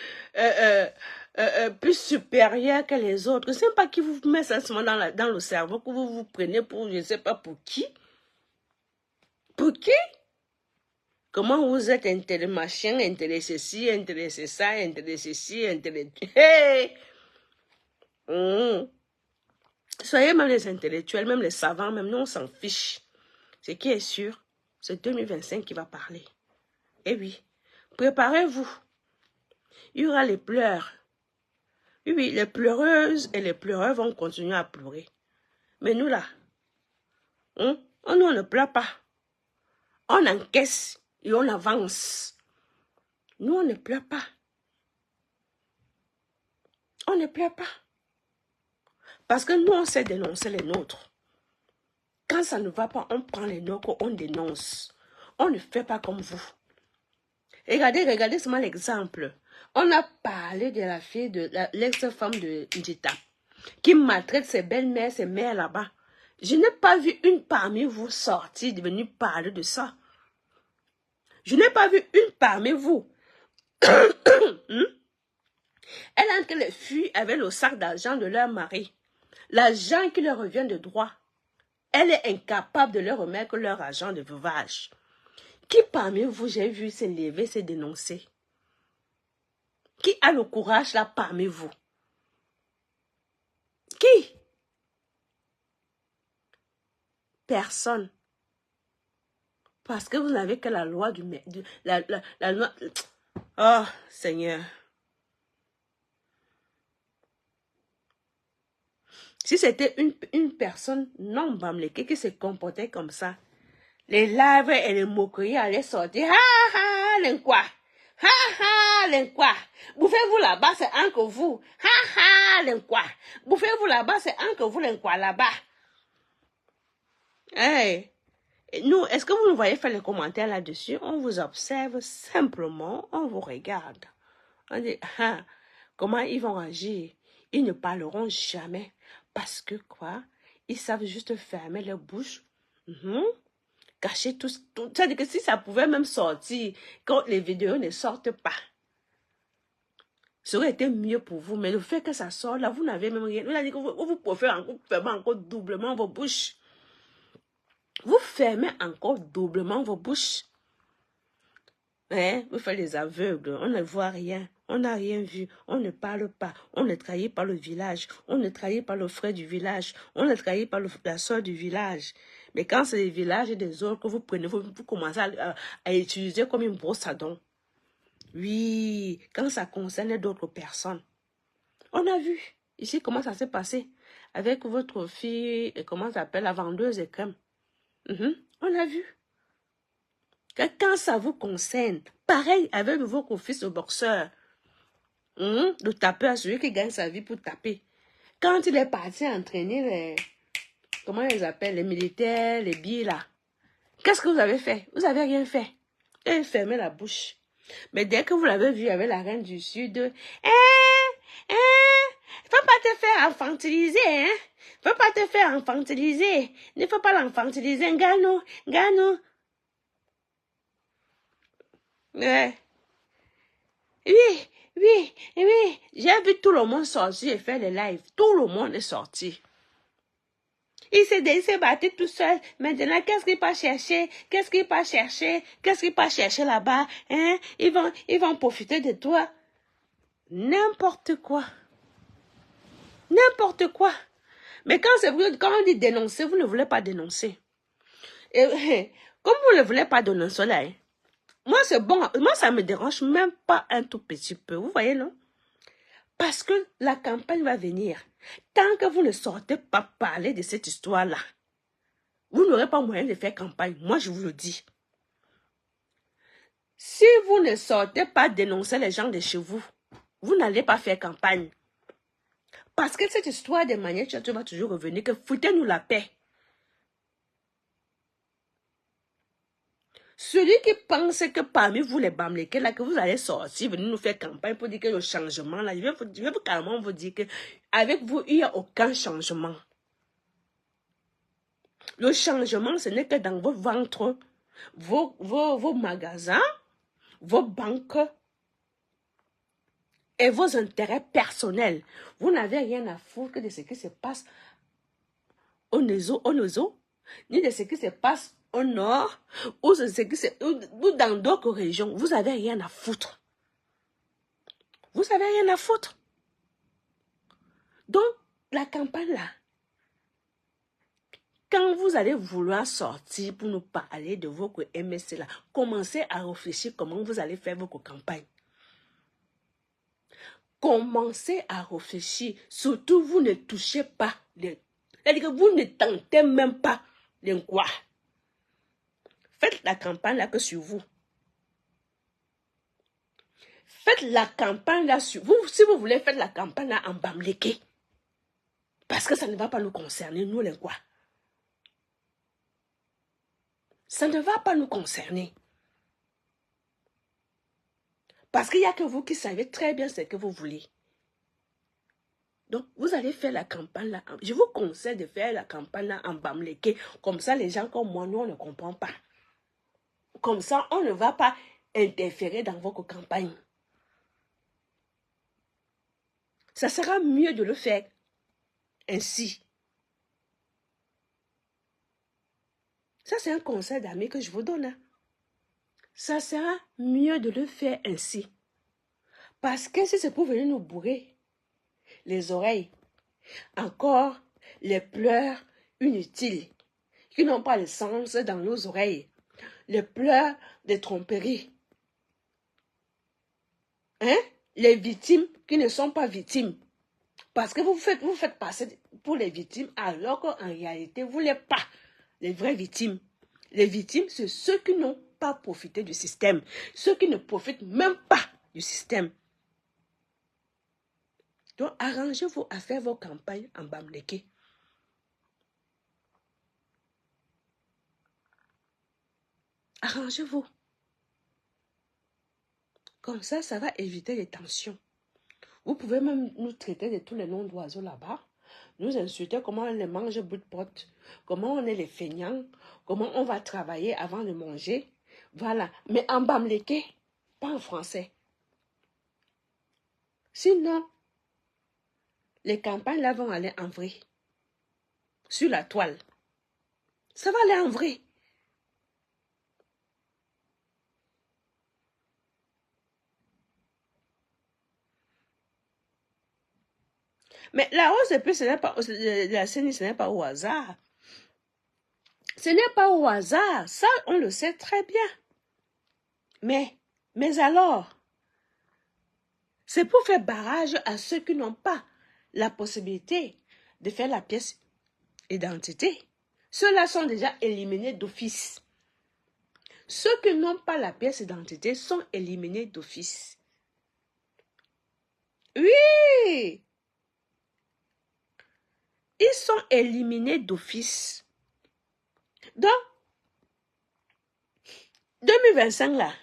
supérieur que les autres. Je ne sais pas qui vous met ça souvent dans le cerveau, que vous vous prenez pour, je ne sais pas pour qui. Pour qui? Comment vous êtes intéressé machin, intéressé ci, intéressé ça, intéressé ci, intéressé... Hey! Soyez même les intellectuels, même les savants, même nous on s'en fiche. Ce qui est sûr, c'est 2025 qui va parler. Eh oui, préparez-vous. Il y aura les pleurs. Oui, les pleureuses et les pleureurs vont continuer à pleurer. Mais nous là, nous on ne pleure pas. On encaisse et on avance. Nous on ne pleure pas. On ne pleure pas. Parce que nous on sait dénoncer les nôtres. Quand ça ne va pas, on prend les nôtres, on dénonce. On ne fait pas comme vous. Regardez seulement l'exemple. On a parlé de la fille de l'ex-femme de Njita qui maltraite ses belles-mères, ses mères là-bas. Je n'ai pas vu une parmi vous sortir, venir parler de ça. Je n'ai pas vu une parmi vous. Elle entre les filles avec le sac d'argent de leur mari. L'argent qui leur revient de droit. Elle est incapable de leur remettre leur argent de veuvage. Qui parmi vous, j'ai vu se lever, se dénoncer? Qui a le courage là parmi vous? Qui? Personne. Parce que vous n'avez que la loi la loi. Oh, Seigneur. Si c'était une personne non bamléquée qui se comportait comme ça, les lives et les moqueries allaient sortir. Ha ha, l'enquoi. Ha ha, l'enquoi. Bouffez-vous là-bas, c'est encore vous. Ha ha, l'enquoi. Bouffez-vous là-bas, c'est encore vous, l'enquoi là-bas. Hey. Nous, est-ce que vous nous voyez faire les commentaires là-dessus? On vous observe simplement, on vous regarde. On dit, ah, comment ils vont agir? Ils ne parleront jamais. Parce que quoi? Ils savent juste fermer leur bouche. Cacher tout. C'est-à-dire que si ça pouvait même sortir, quand les vidéos ne sortent pas, ça aurait été mieux pour vous. Mais le fait que ça sort là, vous n'avez même rien. Vous avez dit que vous pouvez faire encore doublement vos bouches. Vous fermez encore doublement vos bouches. Vous faites les aveugles, on ne voit rien, on n'a rien vu, on ne parle pas, on ne trahit pas le village, on ne trahit pas le frère du village, on ne trahit pas la soeur du village. Mais quand c'est les villages et des autres que vous prenez, vous commencez à utiliser comme une brosse à dents. Oui, quand ça concerne d'autres personnes. On a vu ici comment ça s'est passé avec votre fille, comment ça s'appelle, la vendeuse de crème. On a vu. Quand ça vous concerne, pareil avec votre fils au boxeur, le tapeur, celui qui gagne sa vie pour taper. Quand il est parti entraîner les, comment ils appellent, les militaires, les billes là, qu'est-ce que vous avez fait? Vous n'avez rien fait. Et fermez la bouche. Mais dès que vous l'avez vu avec la reine du Sud, faut pas te faire infantiliser, hein? Faut pas te faire infantiliser. Ne faut pas l'enfantiliser, Gano. Ouais. Oui. J'ai vu tout le monde sortir et faire les lives. Tout le monde est sorti. Il s'est battu tout seul. Maintenant, qu'est-ce qu'il va chercher? Qu'est-ce qu'il va chercher là-bas? Hein? Ils vont profiter de toi. N'importe quoi. N'importe quoi. Mais quand on dit dénoncer, vous ne voulez pas dénoncer. Et, comme vous ne voulez pas dénoncer là, moi, c'est bon. Moi, ça ne me dérange même pas un tout petit peu. Vous voyez, non? Parce que la campagne va venir. Tant que vous ne sortez pas parler de cette histoire-là, vous n'aurez pas moyen de faire campagne. Moi, je vous le dis. Si vous ne sortez pas dénoncer les gens de chez vous, vous n'allez pas faire campagne. Parce que cette histoire de manière, tu vas toujours revenir, que foutez-nous la paix. Celui qui pense que parmi vous, les Bamlékés, là, que vous allez sortir, venir nous faire campagne pour dire que le changement, là, je vais carrément vous dire que avec vous, il n'y a aucun changement. Le changement, ce n'est que dans vos ventres, vos magasins, vos banques et vos intérêts personnels. Vous n'avez rien à foutre de ce qui se passe au Nozo, ni de ce qui se passe au nord, ou dans d'autres régions. Vous n'avez rien à foutre. Vous n'avez rien à foutre. Donc, la campagne là, quand vous allez vouloir sortir pour nous parler de votre MSC là, commencez à réfléchir comment vous allez faire votre campagne. Commencez à réfléchir. Surtout, vous ne touchez pas. C'est-à-dire que vous ne tentez même pas de quoi. Faites la campagne là que sur vous. Faites la campagne là sur vous. Si vous voulez faire la campagne là en Bamléké. Parce que ça ne va pas nous concerner, nous les quoi. Ça ne va pas nous concerner. Parce qu'il n'y a que vous qui savez très bien ce que vous voulez. Donc, vous allez faire la campagne là. Je vous conseille de faire la campagne là en Bamileke. Comme ça, les gens comme moi, nous, on ne comprend pas. Comme ça, on ne va pas interférer dans votre campagne. Ça sera mieux de le faire ainsi. Ça, c'est un conseil d'amis que je vous donne. Hein. Ça sera mieux de le faire ainsi. Parce que si c'est pour venir nous bourrer les oreilles, encore les pleurs inutiles, qui n'ont pas de sens dans nos oreilles, les pleurs de tromperie, hein? Les victimes qui ne sont pas victimes. Parce que vous faites passer pour les victimes alors qu'en réalité, vous n'êtes pas les vraies victimes. Les victimes, c'est ceux qui n'ont pas profité du système. Ceux qui ne profitent même pas du système. Donc, arrangez-vous à faire vos campagnes en Bamileke. Arrangez-vous. Comme ça, ça va éviter les tensions. Vous pouvez même nous traiter de tous les noms d'oiseaux là-bas. Nous insulter comment on les mange bout de pote, comment on est les feignants, comment on va travailler avant de manger. Voilà. Mais en Bamileke, pas en français. Sinon, les campagnes là vont aller en vrai. Sur la toile. Ça va aller en vrai. Mais la hausse de prix, ce n'est pas, la CENI, ce n'est pas au hasard. Ce n'est pas au hasard. Ça, on le sait très bien. Mais alors, c'est pour faire barrage à ceux qui n'ont pas la possibilité de faire la pièce identité. Ceux-là sont déjà éliminés d'office. Ceux qui n'ont pas la pièce d'identité sont éliminés d'office. Oui! Ils sont éliminés d'office. Donc, 2025 là,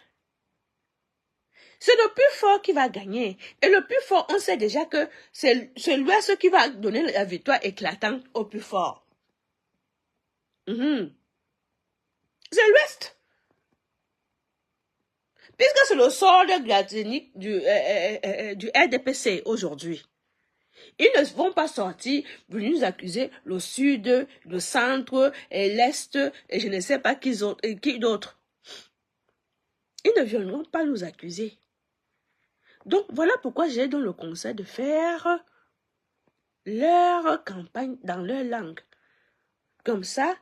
c'est le plus fort qui va gagner. Et le plus fort, on sait déjà que c'est l'Ouest qui va donner la victoire éclatante au plus fort. C'est l'Ouest. Puisque c'est le sort de Gratinique du RDPC aujourd'hui. Ils ne vont pas sortir, venir nous accuser le Sud, le Centre, et l'Est, et je ne sais pas qui d'autre. Ils ne viendront pas nous accuser. Donc, voilà pourquoi j'ai donné le conseil de faire leur campagne dans leur langue. Comme ça,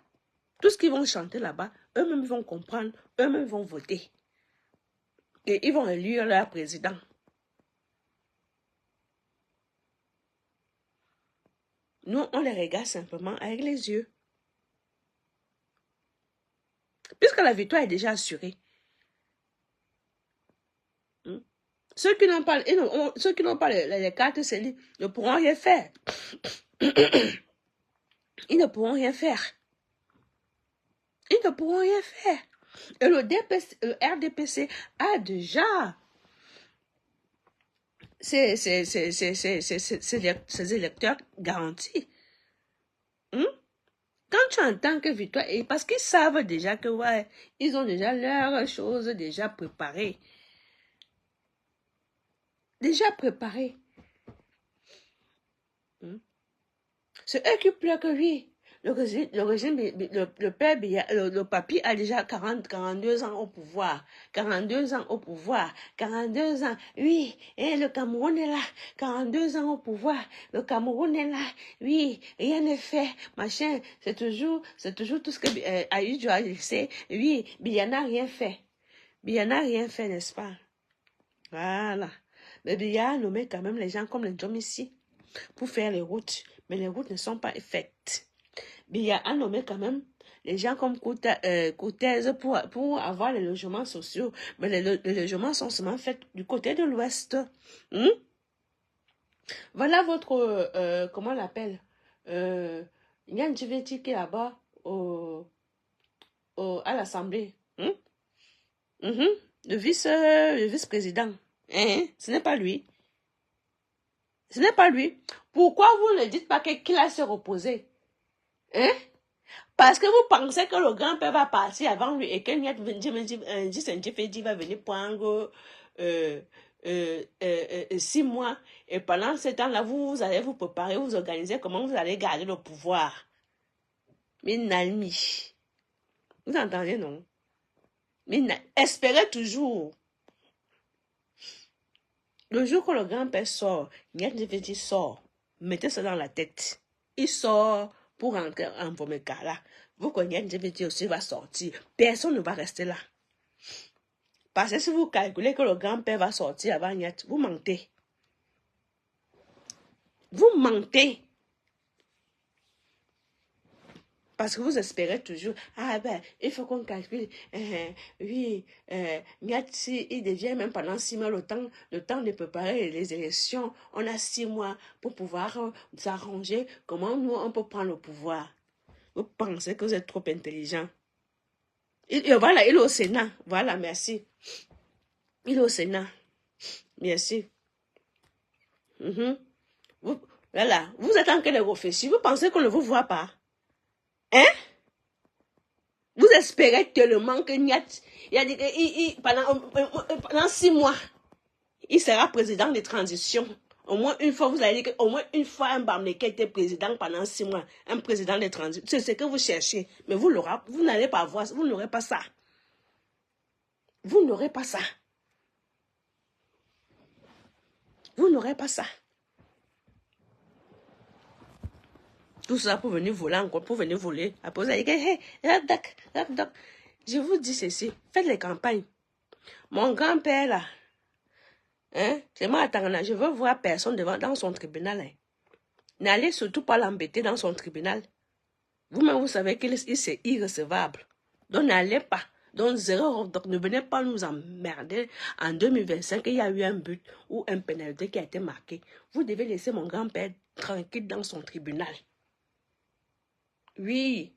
tout ce qu'ils vont chanter là-bas, eux-mêmes vont comprendre, eux-mêmes vont voter. Et ils vont élire leur président. Nous, on les regarde simplement avec les yeux. Puisque la victoire est déjà assurée. Ceux qui n'ont pas, les cartes CENI ne pourront rien faire. Ils ne pourront rien faire. Ils ne pourront rien faire. Et le RDPC a déjà ses électeurs garantis. Quand tu entends que victoire, et parce qu'ils savent déjà que ouais, ils ont déjà leurs choses déjà préparées. Déjà préparées. C'est eux qui pleurent que oui. Le père le papy a déjà 42 ans au pouvoir. 42 ans au pouvoir. 42 ans. Oui, et le Cameroun est là. 42 ans au pouvoir. Le Cameroun est là. Oui, rien n'est fait. Machin. C'est toujours tout ce que Aïdjo a laissé. Oui, Biya n'a rien fait. Biya n'a rien fait, n'est-ce pas? Voilà. Mais Biya a nommé quand même les gens comme les hommes ici pour faire les routes. Mais les routes ne sont pas faites. Biya a nommé quand même les gens comme Cortez pour avoir les logements sociaux. Mais les logements sont seulement faits du côté de l'Ouest. Voilà votre, comment on l'appelle, Nyan Djiveti qui est là-bas à l'Assemblée. Le vice-président. Ce n'est pas lui. Ce n'est pas lui. Pourquoi vous ne dites pas qu'il a se reposer? Hein? Parce que vous pensez que le grand-père va partir avant lui et que Nyat Ndjifedi va venir prendre 6 mois. Et pendant ce temps-là, vous allez vous préparer, vous organiser comment vous allez garder le pouvoir. Minalmi. Vous entendez, non? Espérez toujours. Le jour que le grand-père sort, Nyat Ndjifedi sort. Mettez ça dans la tête. Il sort pour rentrer en Vomekala. Vous connaissez, je vais dire aussi, va sortir. Personne ne va rester là. Parce que si vous calculez que le grand-père va sortir avant Nyat, vous mentez. Vous mentez. Parce que vous espérez toujours, ah ben, il faut qu'on calcule. Oui, Nyat, si il devient même pendant 6 mois, le temps de préparer les élections, on a 6 mois pour pouvoir s'arranger. Comment nous, on peut prendre le pouvoir? Vous pensez que vous êtes trop intelligent. Voilà, il est au Sénat. Voilà, merci. Il est au Sénat. Merci. Voilà, vous êtes en train de réfléchir. Vous pensez qu'on ne vous voit pas? Hein? Vous espérez tellement que Nyat, il a dit que pendant 6 mois, il sera président de transition. Au moins une fois, vous allez dire qu'au moins une fois, un Bamleke était président pendant 6 mois. Un président de transition. C'est ce que vous cherchez. Mais vous n'allez pas voir, vous n'aurez pas ça. Vous n'aurez pas ça. Vous n'aurez pas ça. Tout ça pour venir voler encore, pour venir voler. Après, vous allez dire, hey, je vous dis ceci, faites les campagnes. Mon grand-père, là, je veux voir personne dans son tribunal. Hein. N'allez surtout pas l'embêter dans son tribunal. Vous-même, vous savez qu'il est irrecevable. Donc, n'allez pas. Donc, donc, ne venez pas nous emmerder. En 2025, il y a eu un but ou un pénalité qui a été marqué. Vous devez laisser mon grand-père tranquille dans son tribunal. Oui,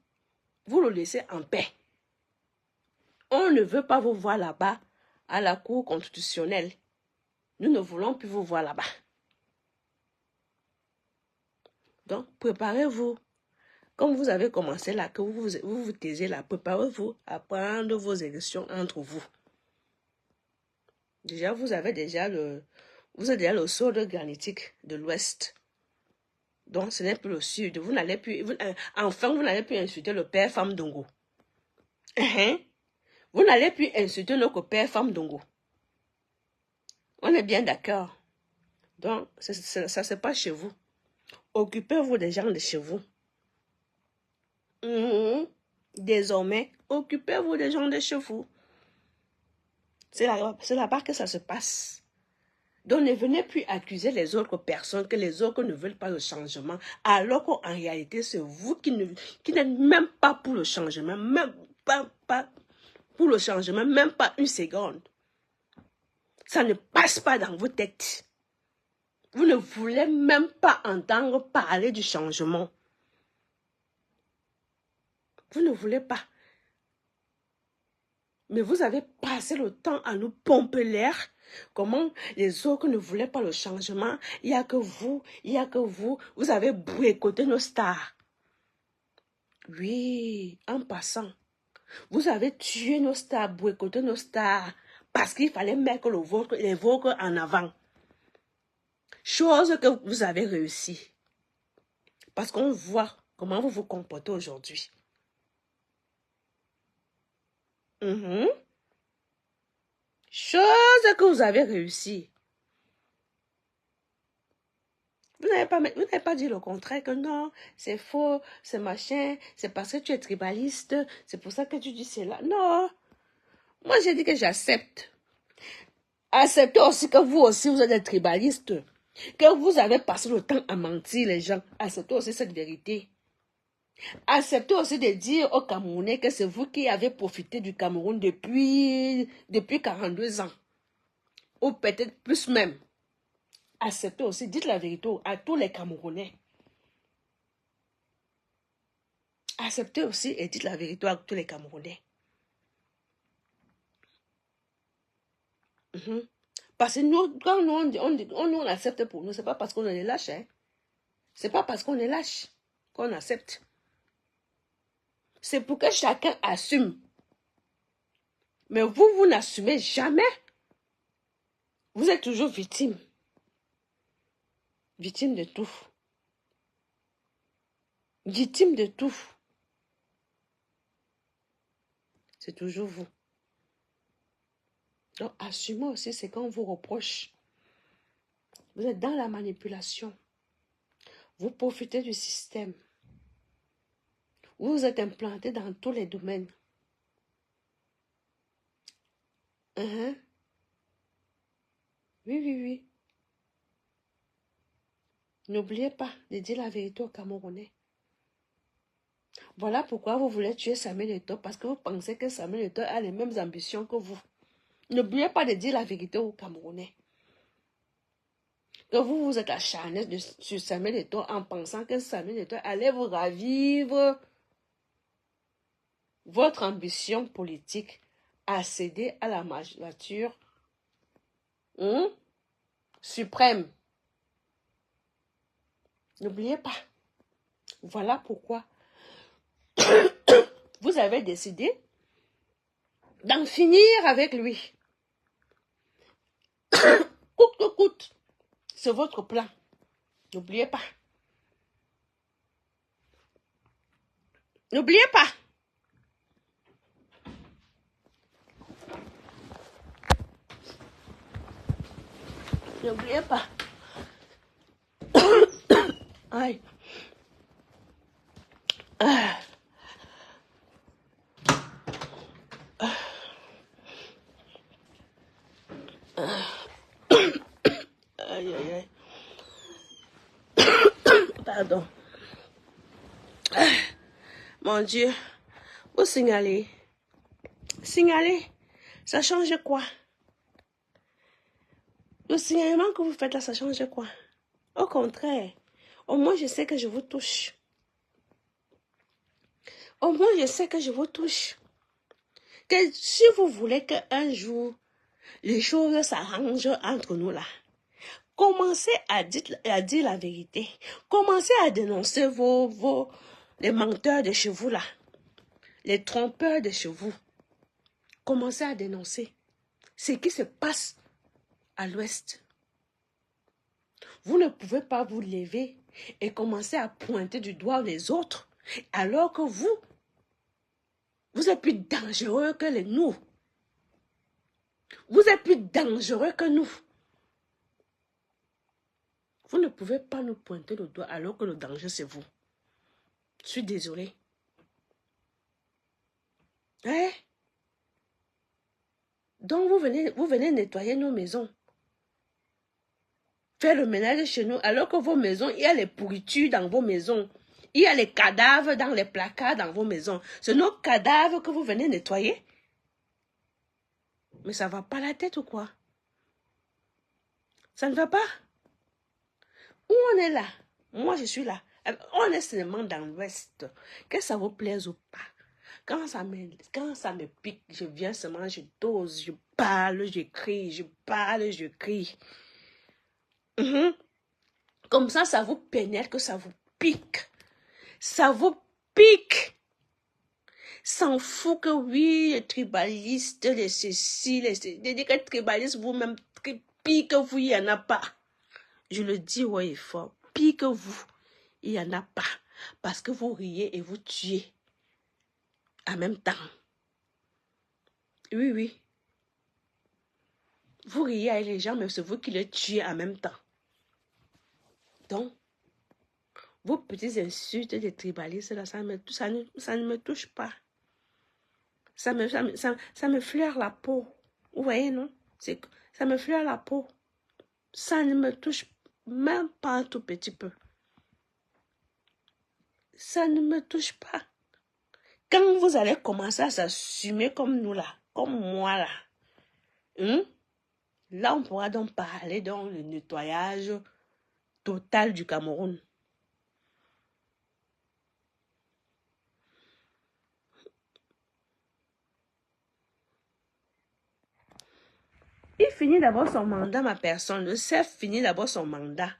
vous le laissez en paix. On ne veut pas vous voir là-bas à la Cour constitutionnelle. Nous ne voulons plus vous voir là-bas. Donc, préparez-vous. Comme vous avez commencé là, que vous taisez là, préparez-vous à prendre vos élections entre vous. Déjà, vous êtes déjà le sol granitique de l'Ouest. Donc, ce n'est plus le Sud. Vous n'allez plus, enfin, vous n'allez plus insulter le père Femme Dongo. Vous n'allez plus insulter notre père Femme Dongo. On est bien d'accord. Donc, ça se passe chez vous. Occupez-vous des gens de chez vous. Désormais, occupez-vous des gens de chez vous. C'est là-bas que ça se passe. Donc, ne venez plus accuser les autres personnes que les autres ne veulent pas le changement, alors qu'en réalité, c'est vous qui n'êtes même pas pour le changement, même pas pour le changement, même pas une seconde. Ça ne passe pas dans vos têtes. Vous ne voulez même pas entendre parler du changement. Vous ne voulez pas. Mais vous avez passé le temps à nous pomper l'air. Comment les autres ne voulaient pas le changement. Il n'y a que vous, vous avez boycotté nos stars. Oui, en passant. Vous avez tué nos stars, boycotté nos stars. Parce qu'il fallait mettre les vôtres en avant. Chose que vous avez réussi. Parce qu'on voit comment vous vous comportez aujourd'hui. Chose que vous avez réussi. Vous n'avez pas dit le contraire, que non, c'est faux, c'est machin, c'est parce que tu es tribaliste, c'est pour ça que tu dis cela. Non. Moi, j'ai dit que j'accepte. Acceptez aussi que vous aussi, vous êtes des tribalistes. Que vous avez passé le temps à mentir les gens. Acceptez aussi cette vérité. Acceptez aussi de dire aux Camerounais que c'est vous qui avez profité du Cameroun depuis 42 ans. Ou peut-être plus même. Acceptez aussi, dites la vérité à tous les Camerounais. Acceptez aussi et dites la vérité à tous les Camerounais. Parce que nous, quand nous, on accepte pour nous, c'est pas parce qu'on est lâche. Hein. C'est pas parce qu'on est lâche qu'on accepte. C'est pour que chacun assume. Mais vous, vous n'assumez jamais. Vous êtes toujours victime. Victime de tout. Victime de tout. C'est toujours vous. Donc, assumez aussi, c'est quand on vous reproche. Vous êtes dans la manipulation. Vous profitez du système. Vous êtes implanté dans tous les domaines. Oui, oui, oui. N'oubliez pas de dire la vérité aux Camerounais. Voilà pourquoi vous voulez tuer Samuel Eto'o, parce que vous pensez que Samuel Eto'o a les mêmes ambitions que vous. N'oubliez pas de dire la vérité aux Camerounais. Que vous vous êtes acharné sur Samuel Eto'o en pensant que Samuel Eto'o allait vous ravivre votre ambition politique à céder à la magistrature suprême. N'oubliez pas. Voilà pourquoi vous avez décidé d'en finir avec lui. Coûte que coûte. C'est votre plan. N'oubliez pas. N'oubliez pas. N'oubliez pas. Aïe. Ah. Aïe, aïe, aïe. Pardon. Ah. Mon Dieu. Vous signalez. Signalez. Ça change quoi? Le signalement que vous faites là, ça change quoi? Au contraire. Au moins, je sais que je vous touche. Au moins, je sais que je vous touche. Que si vous voulez qu'un jour, les choses s'arrangent entre nous là, commencez à dire la vérité. Commencez à dénoncer les menteurs de chez vous là. Les trompeurs de chez vous. Commencez à dénoncer ce qui se passe à l'ouest. Vous ne pouvez pas vous lever et commencer à pointer du doigt les autres alors que vous êtes plus dangereux que nous. Vous êtes plus dangereux que nous. Vous ne pouvez pas nous pointer le doigt alors que le danger c'est vous. Je suis désolée. Hein? Donc vous venez nettoyer nos maisons. Faire le ménage chez nous alors que vos maisons, il y a les pourritures dans vos maisons. Il y a les cadavres dans les placards dans vos maisons. C'est nos cadavres que vous venez nettoyer. Mais ça ne va pas la tête ou quoi? Ça ne va pas? Où on est là? Moi, je suis là. On est seulement dans l'ouest. Que ça vous plaise ou pas. Quand ça me pique, je viens seulement, je dose, je parle, je crie, je parle, je crie. Comme ça vous pénètre, que ça vous pique. Ça vous pique. S'en fout que oui, les tribalistes, les ceci, les tribalistes, vous-même, pire que vous, il n'y en a pas. Je le dis haut et fort. Pire que vous, il n'y en a pas. Parce que vous riez et vous tuez en même temps. Oui, oui. Vous riez avec les gens, mais c'est vous qui les tuez en même temps. Donc, vos petites insultes des tribalistes, là, ça ne me touche pas. Ça me fleure la peau. Vous voyez, non? Ça me fleure la peau. Ça ne me touche même pas un tout petit peu. Ça ne me touche pas. Quand vous allez commencer à s'assumer comme nous là, comme moi là, là on pourra donc parler dans le nettoyage total du Cameroun. Il finit d'abord son mandat, ma personne. Le chef finit d'abord son mandat.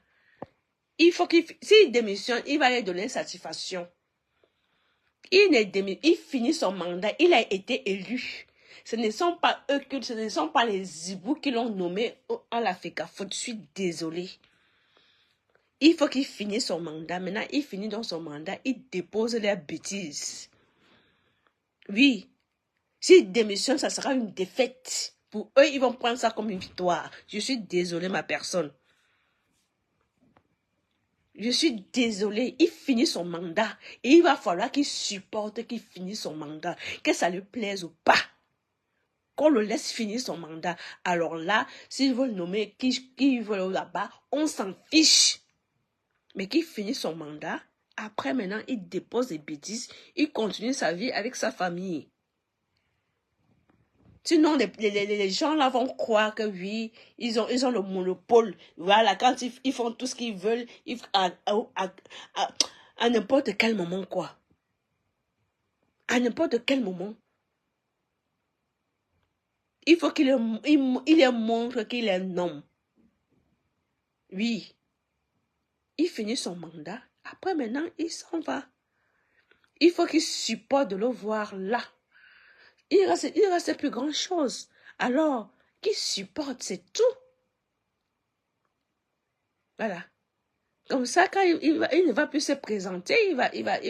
Il faut s'il démissionne, il va lui donner satisfaction. Il finit son mandat, il a été élu. Ce ne sont pas eux, ce ne sont pas les zibous qui l'ont nommé à la FECAFOOT. Je suis désolée. Il faut qu'il finisse son mandat. Maintenant, il finit dans son mandat, il dépose les bêtises. Oui. S'il démissionne, ça sera une défaite. Pour eux, ils vont prendre ça comme une victoire. Je suis désolée, ma personne. Je suis désolée, il finit son mandat et il va falloir qu'il supporte qu'il finisse son mandat, que ça lui plaise ou pas. Qu'on le laisse finir son mandat. Alors là, s'ils veulent nommer qui veulent là-bas, on s'en fiche. Mais qu'il finisse son mandat, après maintenant, il dépose des bêtises, il continue sa vie avec sa famille. Sinon, les gens là vont croire que oui, ils ont le monopole. Voilà, quand ils font tout ce qu'ils veulent, à n'importe quel moment, quoi. À n'importe quel moment. Il faut qu'il leur montre qu'il est un homme. Oui. Il finit son mandat. Après, maintenant, il s'en va. Il faut qu'il supporte de le voir là. Il reste plus grand chose. Alors, qu'il supporte, c'est tout. Voilà. Comme ça, quand il ne va plus se présenter, il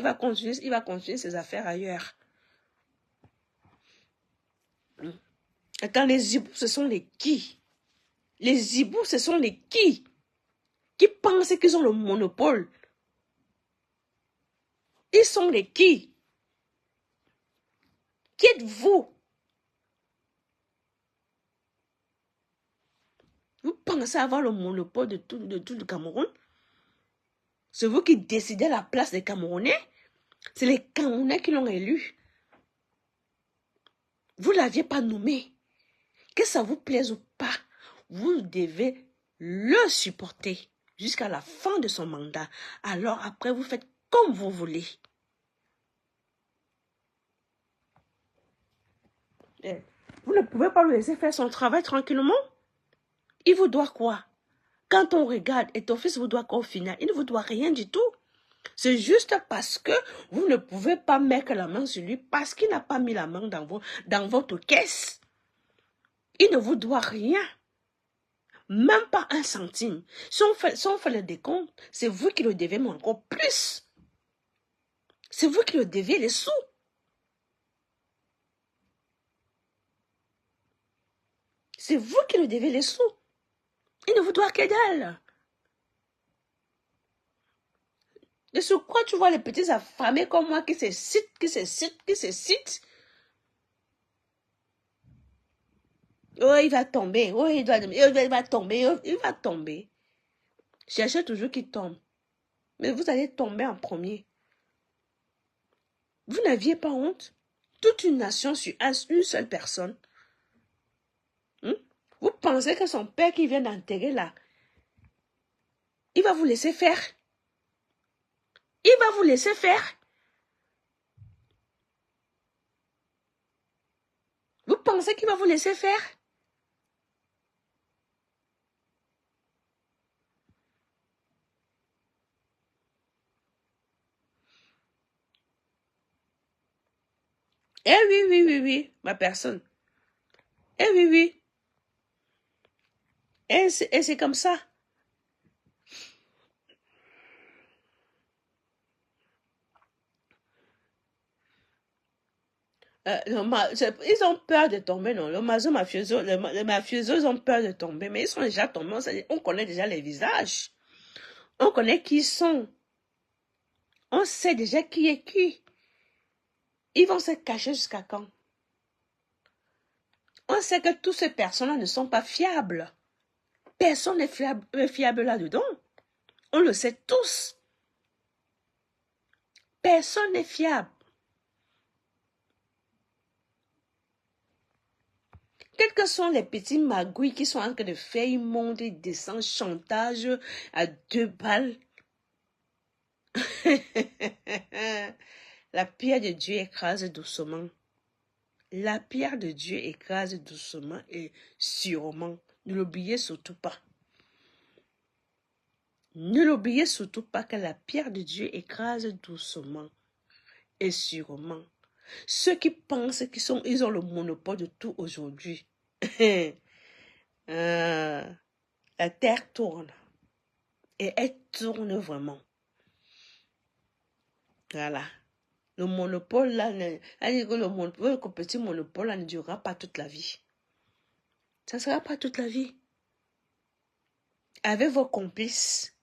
va continuer ses affaires ailleurs. Attends, les hiboux, ce sont les qui? Les hiboux, ce sont les qui pensent qu'ils ont le monopole. Ils sont les qui? Qui êtes-vous? Vous pensez avoir le monopole de tout le Cameroun? C'est vous qui décidez à la place des Camerounais? C'est les Camerounais qui l'ont élu. Vous ne l'aviez pas nommé. Que ça vous plaise ou pas, vous devez le supporter jusqu'à la fin de son mandat. Alors après, vous faites comme vous voulez. Vous ne pouvez pas le laisser faire son travail tranquillement. Il vous doit quoi? Quand on regarde, et ton fils vous doit qu'au final, il ne vous doit rien du tout. C'est juste parce que vous ne pouvez pas mettre la main sur lui parce qu'il n'a pas mis la main dans votre caisse. Il ne vous doit rien. Même pas un centime. Si on fait le décompte, c'est vous qui le devez, mais encore plus. C'est vous qui le devez les sous. C'est vous qui le devez les sous. Il ne vous doit que dalle. Et sur quoi tu vois les petits affamés comme moi qui se citent. Oh, il va tomber. Oh, il va tomber. Oh, il va tomber. Cherchez toujours qu'il tombe. Mais vous allez tomber en premier. Vous n'aviez pas honte? Toute une nation sur une seule personne. Vous pensez que son père qui vient d'enterrer là, il va vous laisser faire? Il va vous laisser faire? Vous pensez qu'il va vous laisser faire? Eh oui, ma personne. Eh oui. Et c'est comme ça. Ils ont peur de tomber, non. Les mafiosos, ils ont peur de tomber, mais ils sont déjà tombés. On connaît déjà les visages. On connaît qui ils sont. On sait déjà qui est qui. Ils vont se cacher jusqu'à quand? On sait que toutes ces personnes-là ne sont pas fiables. Personne n'est fiable là-dedans. On le sait tous. Personne n'est fiable. Quels que sont les petits magouilles qui sont en train de faire, ils montent, ils descendent, chantage à 2 balles. La pierre de Dieu écrase doucement La pierre de Dieu écrase doucement et sûrement. Ne l'oubliez surtout pas. Ne l'oubliez surtout pas que la pierre de Dieu écrase doucement et sûrement. Ceux qui pensent ils ont le monopole de tout aujourd'hui. La terre tourne. Et elle tourne vraiment. Voilà. Le monopole là, le petit monopole là ne durera pas toute la vie. Ça ne sera pas toute la vie. Avec vos complices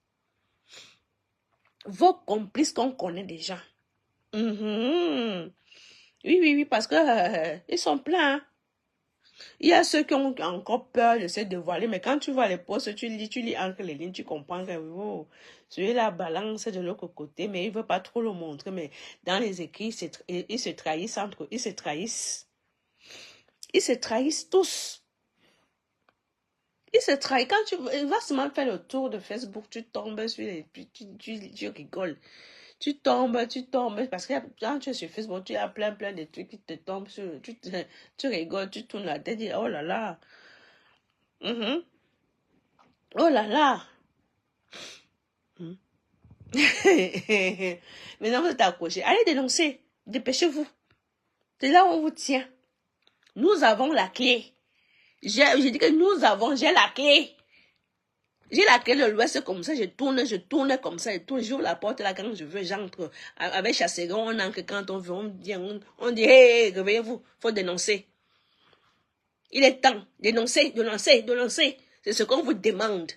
qu'on connaît déjà. Oui, parce que ils sont pleins. Hein. Il y a ceux qui ont encore peur de se dévoiler, mais quand tu vois les posts, tu lis entre les lignes, tu comprends que oh, celui-là balance de l'autre côté, mais il ne veut pas trop le montrer. Mais dans les écrits, ils se trahissent entre eux, ils se trahissent. Ils se trahissent tous. Ils se trahissent. Quand tu vas seulement faire le tour de Facebook, tu tombes sur les... Tu rigoles. Tu tombes, parce que quand tu es sur Facebook, tu as plein de trucs qui te tombent sur... Tu rigoles, tu tournes la tête, tu dis, oh là là. Oh là là. Maintenant, vous êtes accrochés. Allez dénoncer. Dépêchez-vous. C'est là où on vous tient. Nous avons la clé. J'ai dit que j'ai la clé. J'ai la clé de l'Ouest comme ça, je tourne comme ça, j'ouvre la porte là quand je veux, j'entre. Avec Chasseron, on entre quand on veut, on dit, hey, réveillez-vous, faut dénoncer. Il est temps, dénoncer. C'est ce qu'on vous demande.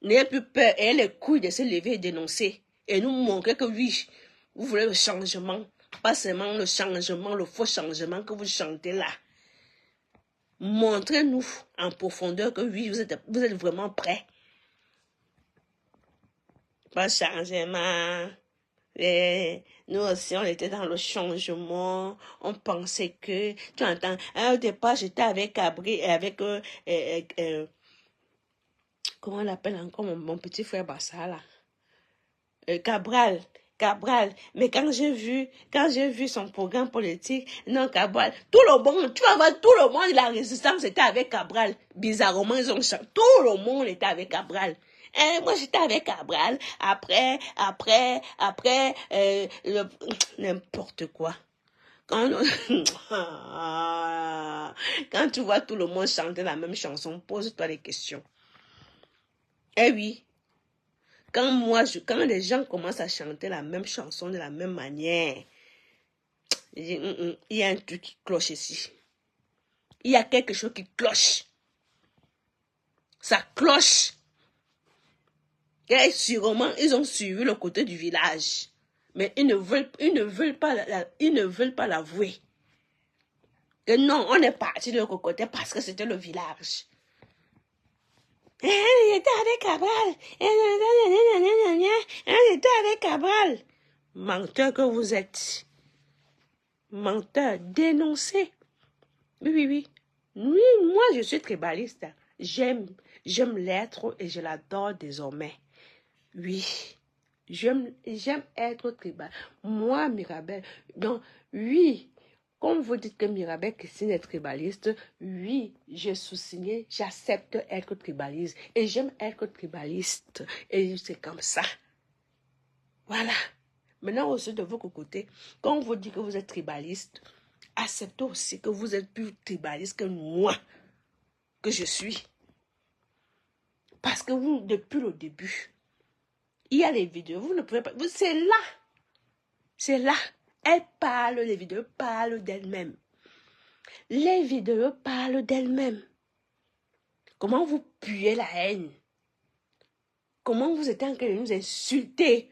N'ayez plus peur, ayez les couilles de se lever et dénoncer. Et nous montrer que oui, vous voulez le changement. Pas seulement le changement, le faux changement que vous chantez là. Montrez-nous en profondeur que oui, vous êtes vraiment prêts. Pas changement. Et nous aussi, on était dans le changement. On pensait que... Tu entends, au départ, j'étais avec comment on l'appelle encore mon petit frère Bassa là? Cabral. Mais quand j'ai vu son programme politique, non, Cabral, tout le monde, tu vas voir, tout le monde, la résistance était avec Cabral. Bizarrement, ils ont chanté. Tout le monde était avec Cabral. Moi, j'étais avec Cabral. Après, n'importe quoi. Quand tu vois tout le monde chanter la même chanson, pose-toi des questions. Eh oui. Quand les gens commencent à chanter la même chanson de la même manière, je dis, il y a un truc qui cloche ici. Il y a quelque chose qui cloche. Ça cloche. Et sûrement, ils ont suivi le côté du village. Mais ils ne veulent pas l'avouer. Que non, on est parti de l'autre côté parce que c'était le village. Il était avec Cabral. Il était avec Cabral. Menteur que vous êtes. Menteur, dénoncé. Oui, moi je suis tribaliste. J'aime l'être et je l'adore désormais. Oui, j'aime être tribal. Moi, Mirabel, donc oui, comme vous dites que Mirabel Christine est tribaliste, oui, j'ai sous-signé, j'accepte être tribaliste. Et j'aime être tribaliste. Et c'est comme ça. Voilà. Maintenant, aussi de votre côté, quand on vous dit que vous êtes tribaliste, acceptez aussi que vous êtes plus tribaliste que moi, que je suis. Parce que vous, depuis le début, il y a les vidéos, vous ne pouvez pas... C'est là. C'est là. Elle parle, les vidéos parlent d'elles-mêmes. Les vidéos parlent d'elles-mêmes. Comment vous puez la haine? Comment vous êtes en train de nous insulter?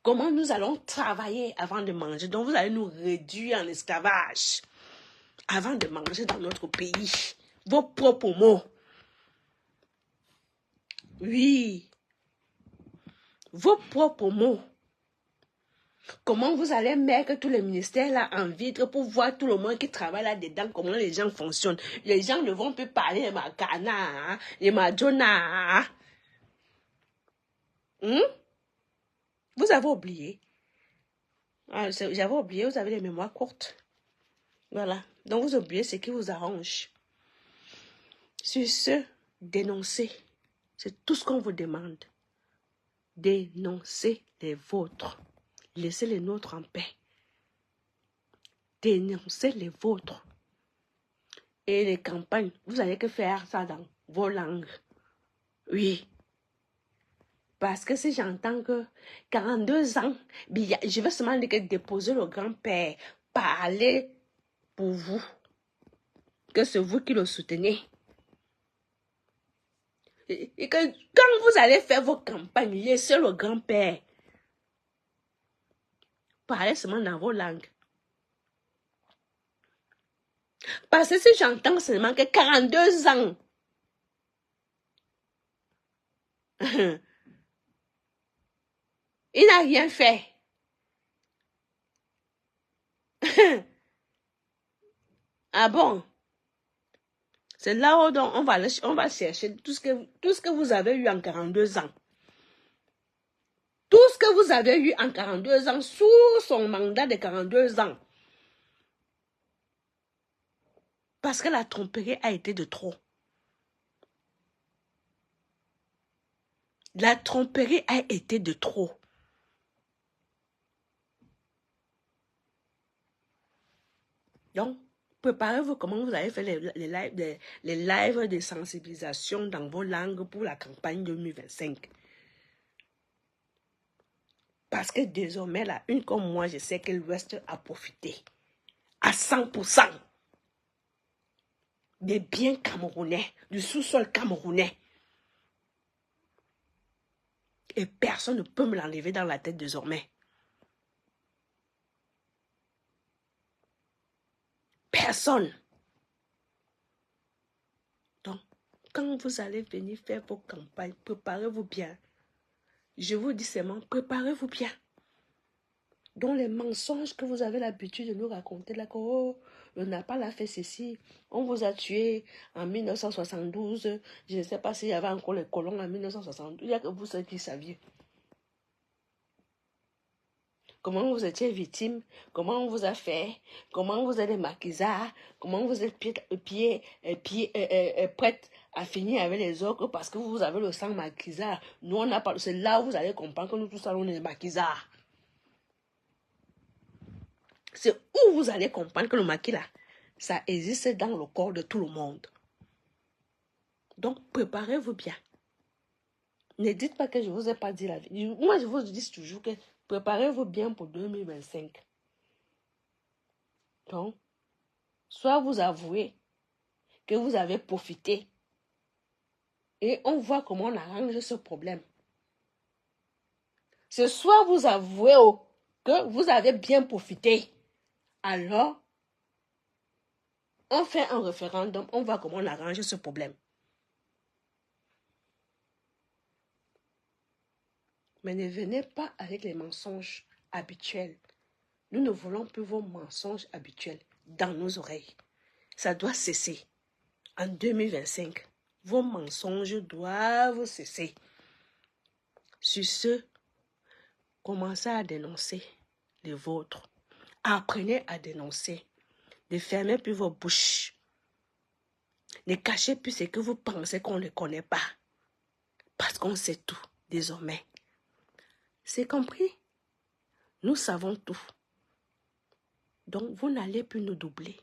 Comment nous allons travailler avant de manger? Donc vous allez nous réduire en esclavage avant de manger dans notre pays. Vos propres mots. Oui. Vos propres mots. Comment vous allez mettre tous les ministères là en vitre pour voir tout le monde qui travaille là-dedans, comment les gens fonctionnent. Les gens ne vont plus parler de Makana, de Madonna. Vous avez oublié. Ah, j'avais oublié, vous avez les mémoires courtes. Voilà. Donc, vous oubliez ce qui vous arrange. Sur ce, dénoncez. C'est tout ce qu'on vous demande. Dénoncez les vôtres. Laissez les nôtres en paix. Dénoncez les vôtres. Et les campagnes, vous n'allez que faire ça dans vos langues. Oui. Parce que si j'entends que 42 ans, je vais seulement dire que déposer le grand-père, parler pour vous, que c'est vous qui le soutenez. Et que quand vous allez faire vos campagnes, laissez le grand-père. Parlez seulement dans vos langues. Parce que si j'entends seulement que 42 ans, il n'a rien fait. Ah bon? C'est là où on va chercher tout ce que vous avez eu en 42 ans. Tout ce que vous avez eu en 42 ans, sous son mandat de 42 ans. Parce que la tromperie a été de trop. La tromperie a été de trop. Donc, préparez-vous comment vous allez faire les lives de sensibilisation dans vos langues pour la campagne 2025. Parce que désormais, là, une comme moi, je sais que l'Ouest a profité à 100% des biens camerounais, du sous-sol camerounais. Et personne ne peut me l'enlever dans la tête désormais. Personne. Donc, quand vous allez venir faire vos campagnes, préparez-vous bien. Je vous dis seulement, préparez-vous bien. Donc, les mensonges que vous avez l'habitude de nous raconter, là, oh, le Napal a fait ceci, on vous a tué en 1972, je ne sais pas s'il y avait encore les colons en 1972, il n'y a que vous ceux qui saviez. Comment vous étiez victime, comment on vous a fait, comment vous êtes des maquisards, comment vous êtes prête à finir avec les autres parce que vous avez le sang maquisard. Nous, on n'a pas. C'est là où vous allez comprendre que nous tous allons des maquisards. C'est où vous allez comprendre que le maquis là, ça existe dans le corps de tout le monde. Donc, préparez-vous bien. Ne dites pas que je ne vous ai pas dit la vie. Moi, je vous dis toujours que préparez-vous bien pour 2025. Donc, soit vous avouez que vous avez profité et on voit comment on arrange ce problème. C'est soit vous avouez que vous avez bien profité, alors on fait un référendum, on voit comment on arrange ce problème. Mais ne venez pas avec les mensonges habituels. Nous ne voulons plus vos mensonges habituels dans nos oreilles. Ça doit cesser. En 2025, vos mensonges doivent cesser. Sur ce, commencez à dénoncer les vôtres. Apprenez à dénoncer. Ne fermez plus vos bouches. Ne cachez plus ce que vous pensez qu'on ne connaît pas. Parce qu'on sait tout, désormais. C'est compris? Nous savons tout. Donc, vous n'allez plus nous doubler.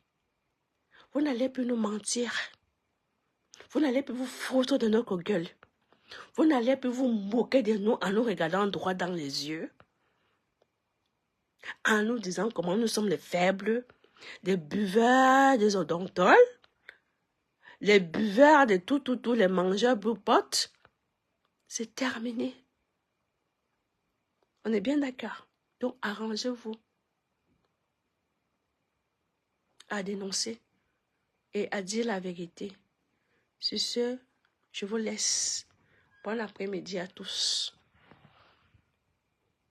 Vous n'allez plus nous mentir. Vous n'allez plus vous foutre de notre gueule. Vous n'allez plus vous moquer de nous en nous regardant droit dans les yeux. En nous disant comment nous sommes les faibles, les buveurs des odontoles, les buveurs de tout, les mangeurs blue pot. C'est terminé. On est bien d'accord. Donc, arrangez-vous à dénoncer et à dire la vérité. Sur ce, je vous laisse. Bon après-midi à tous.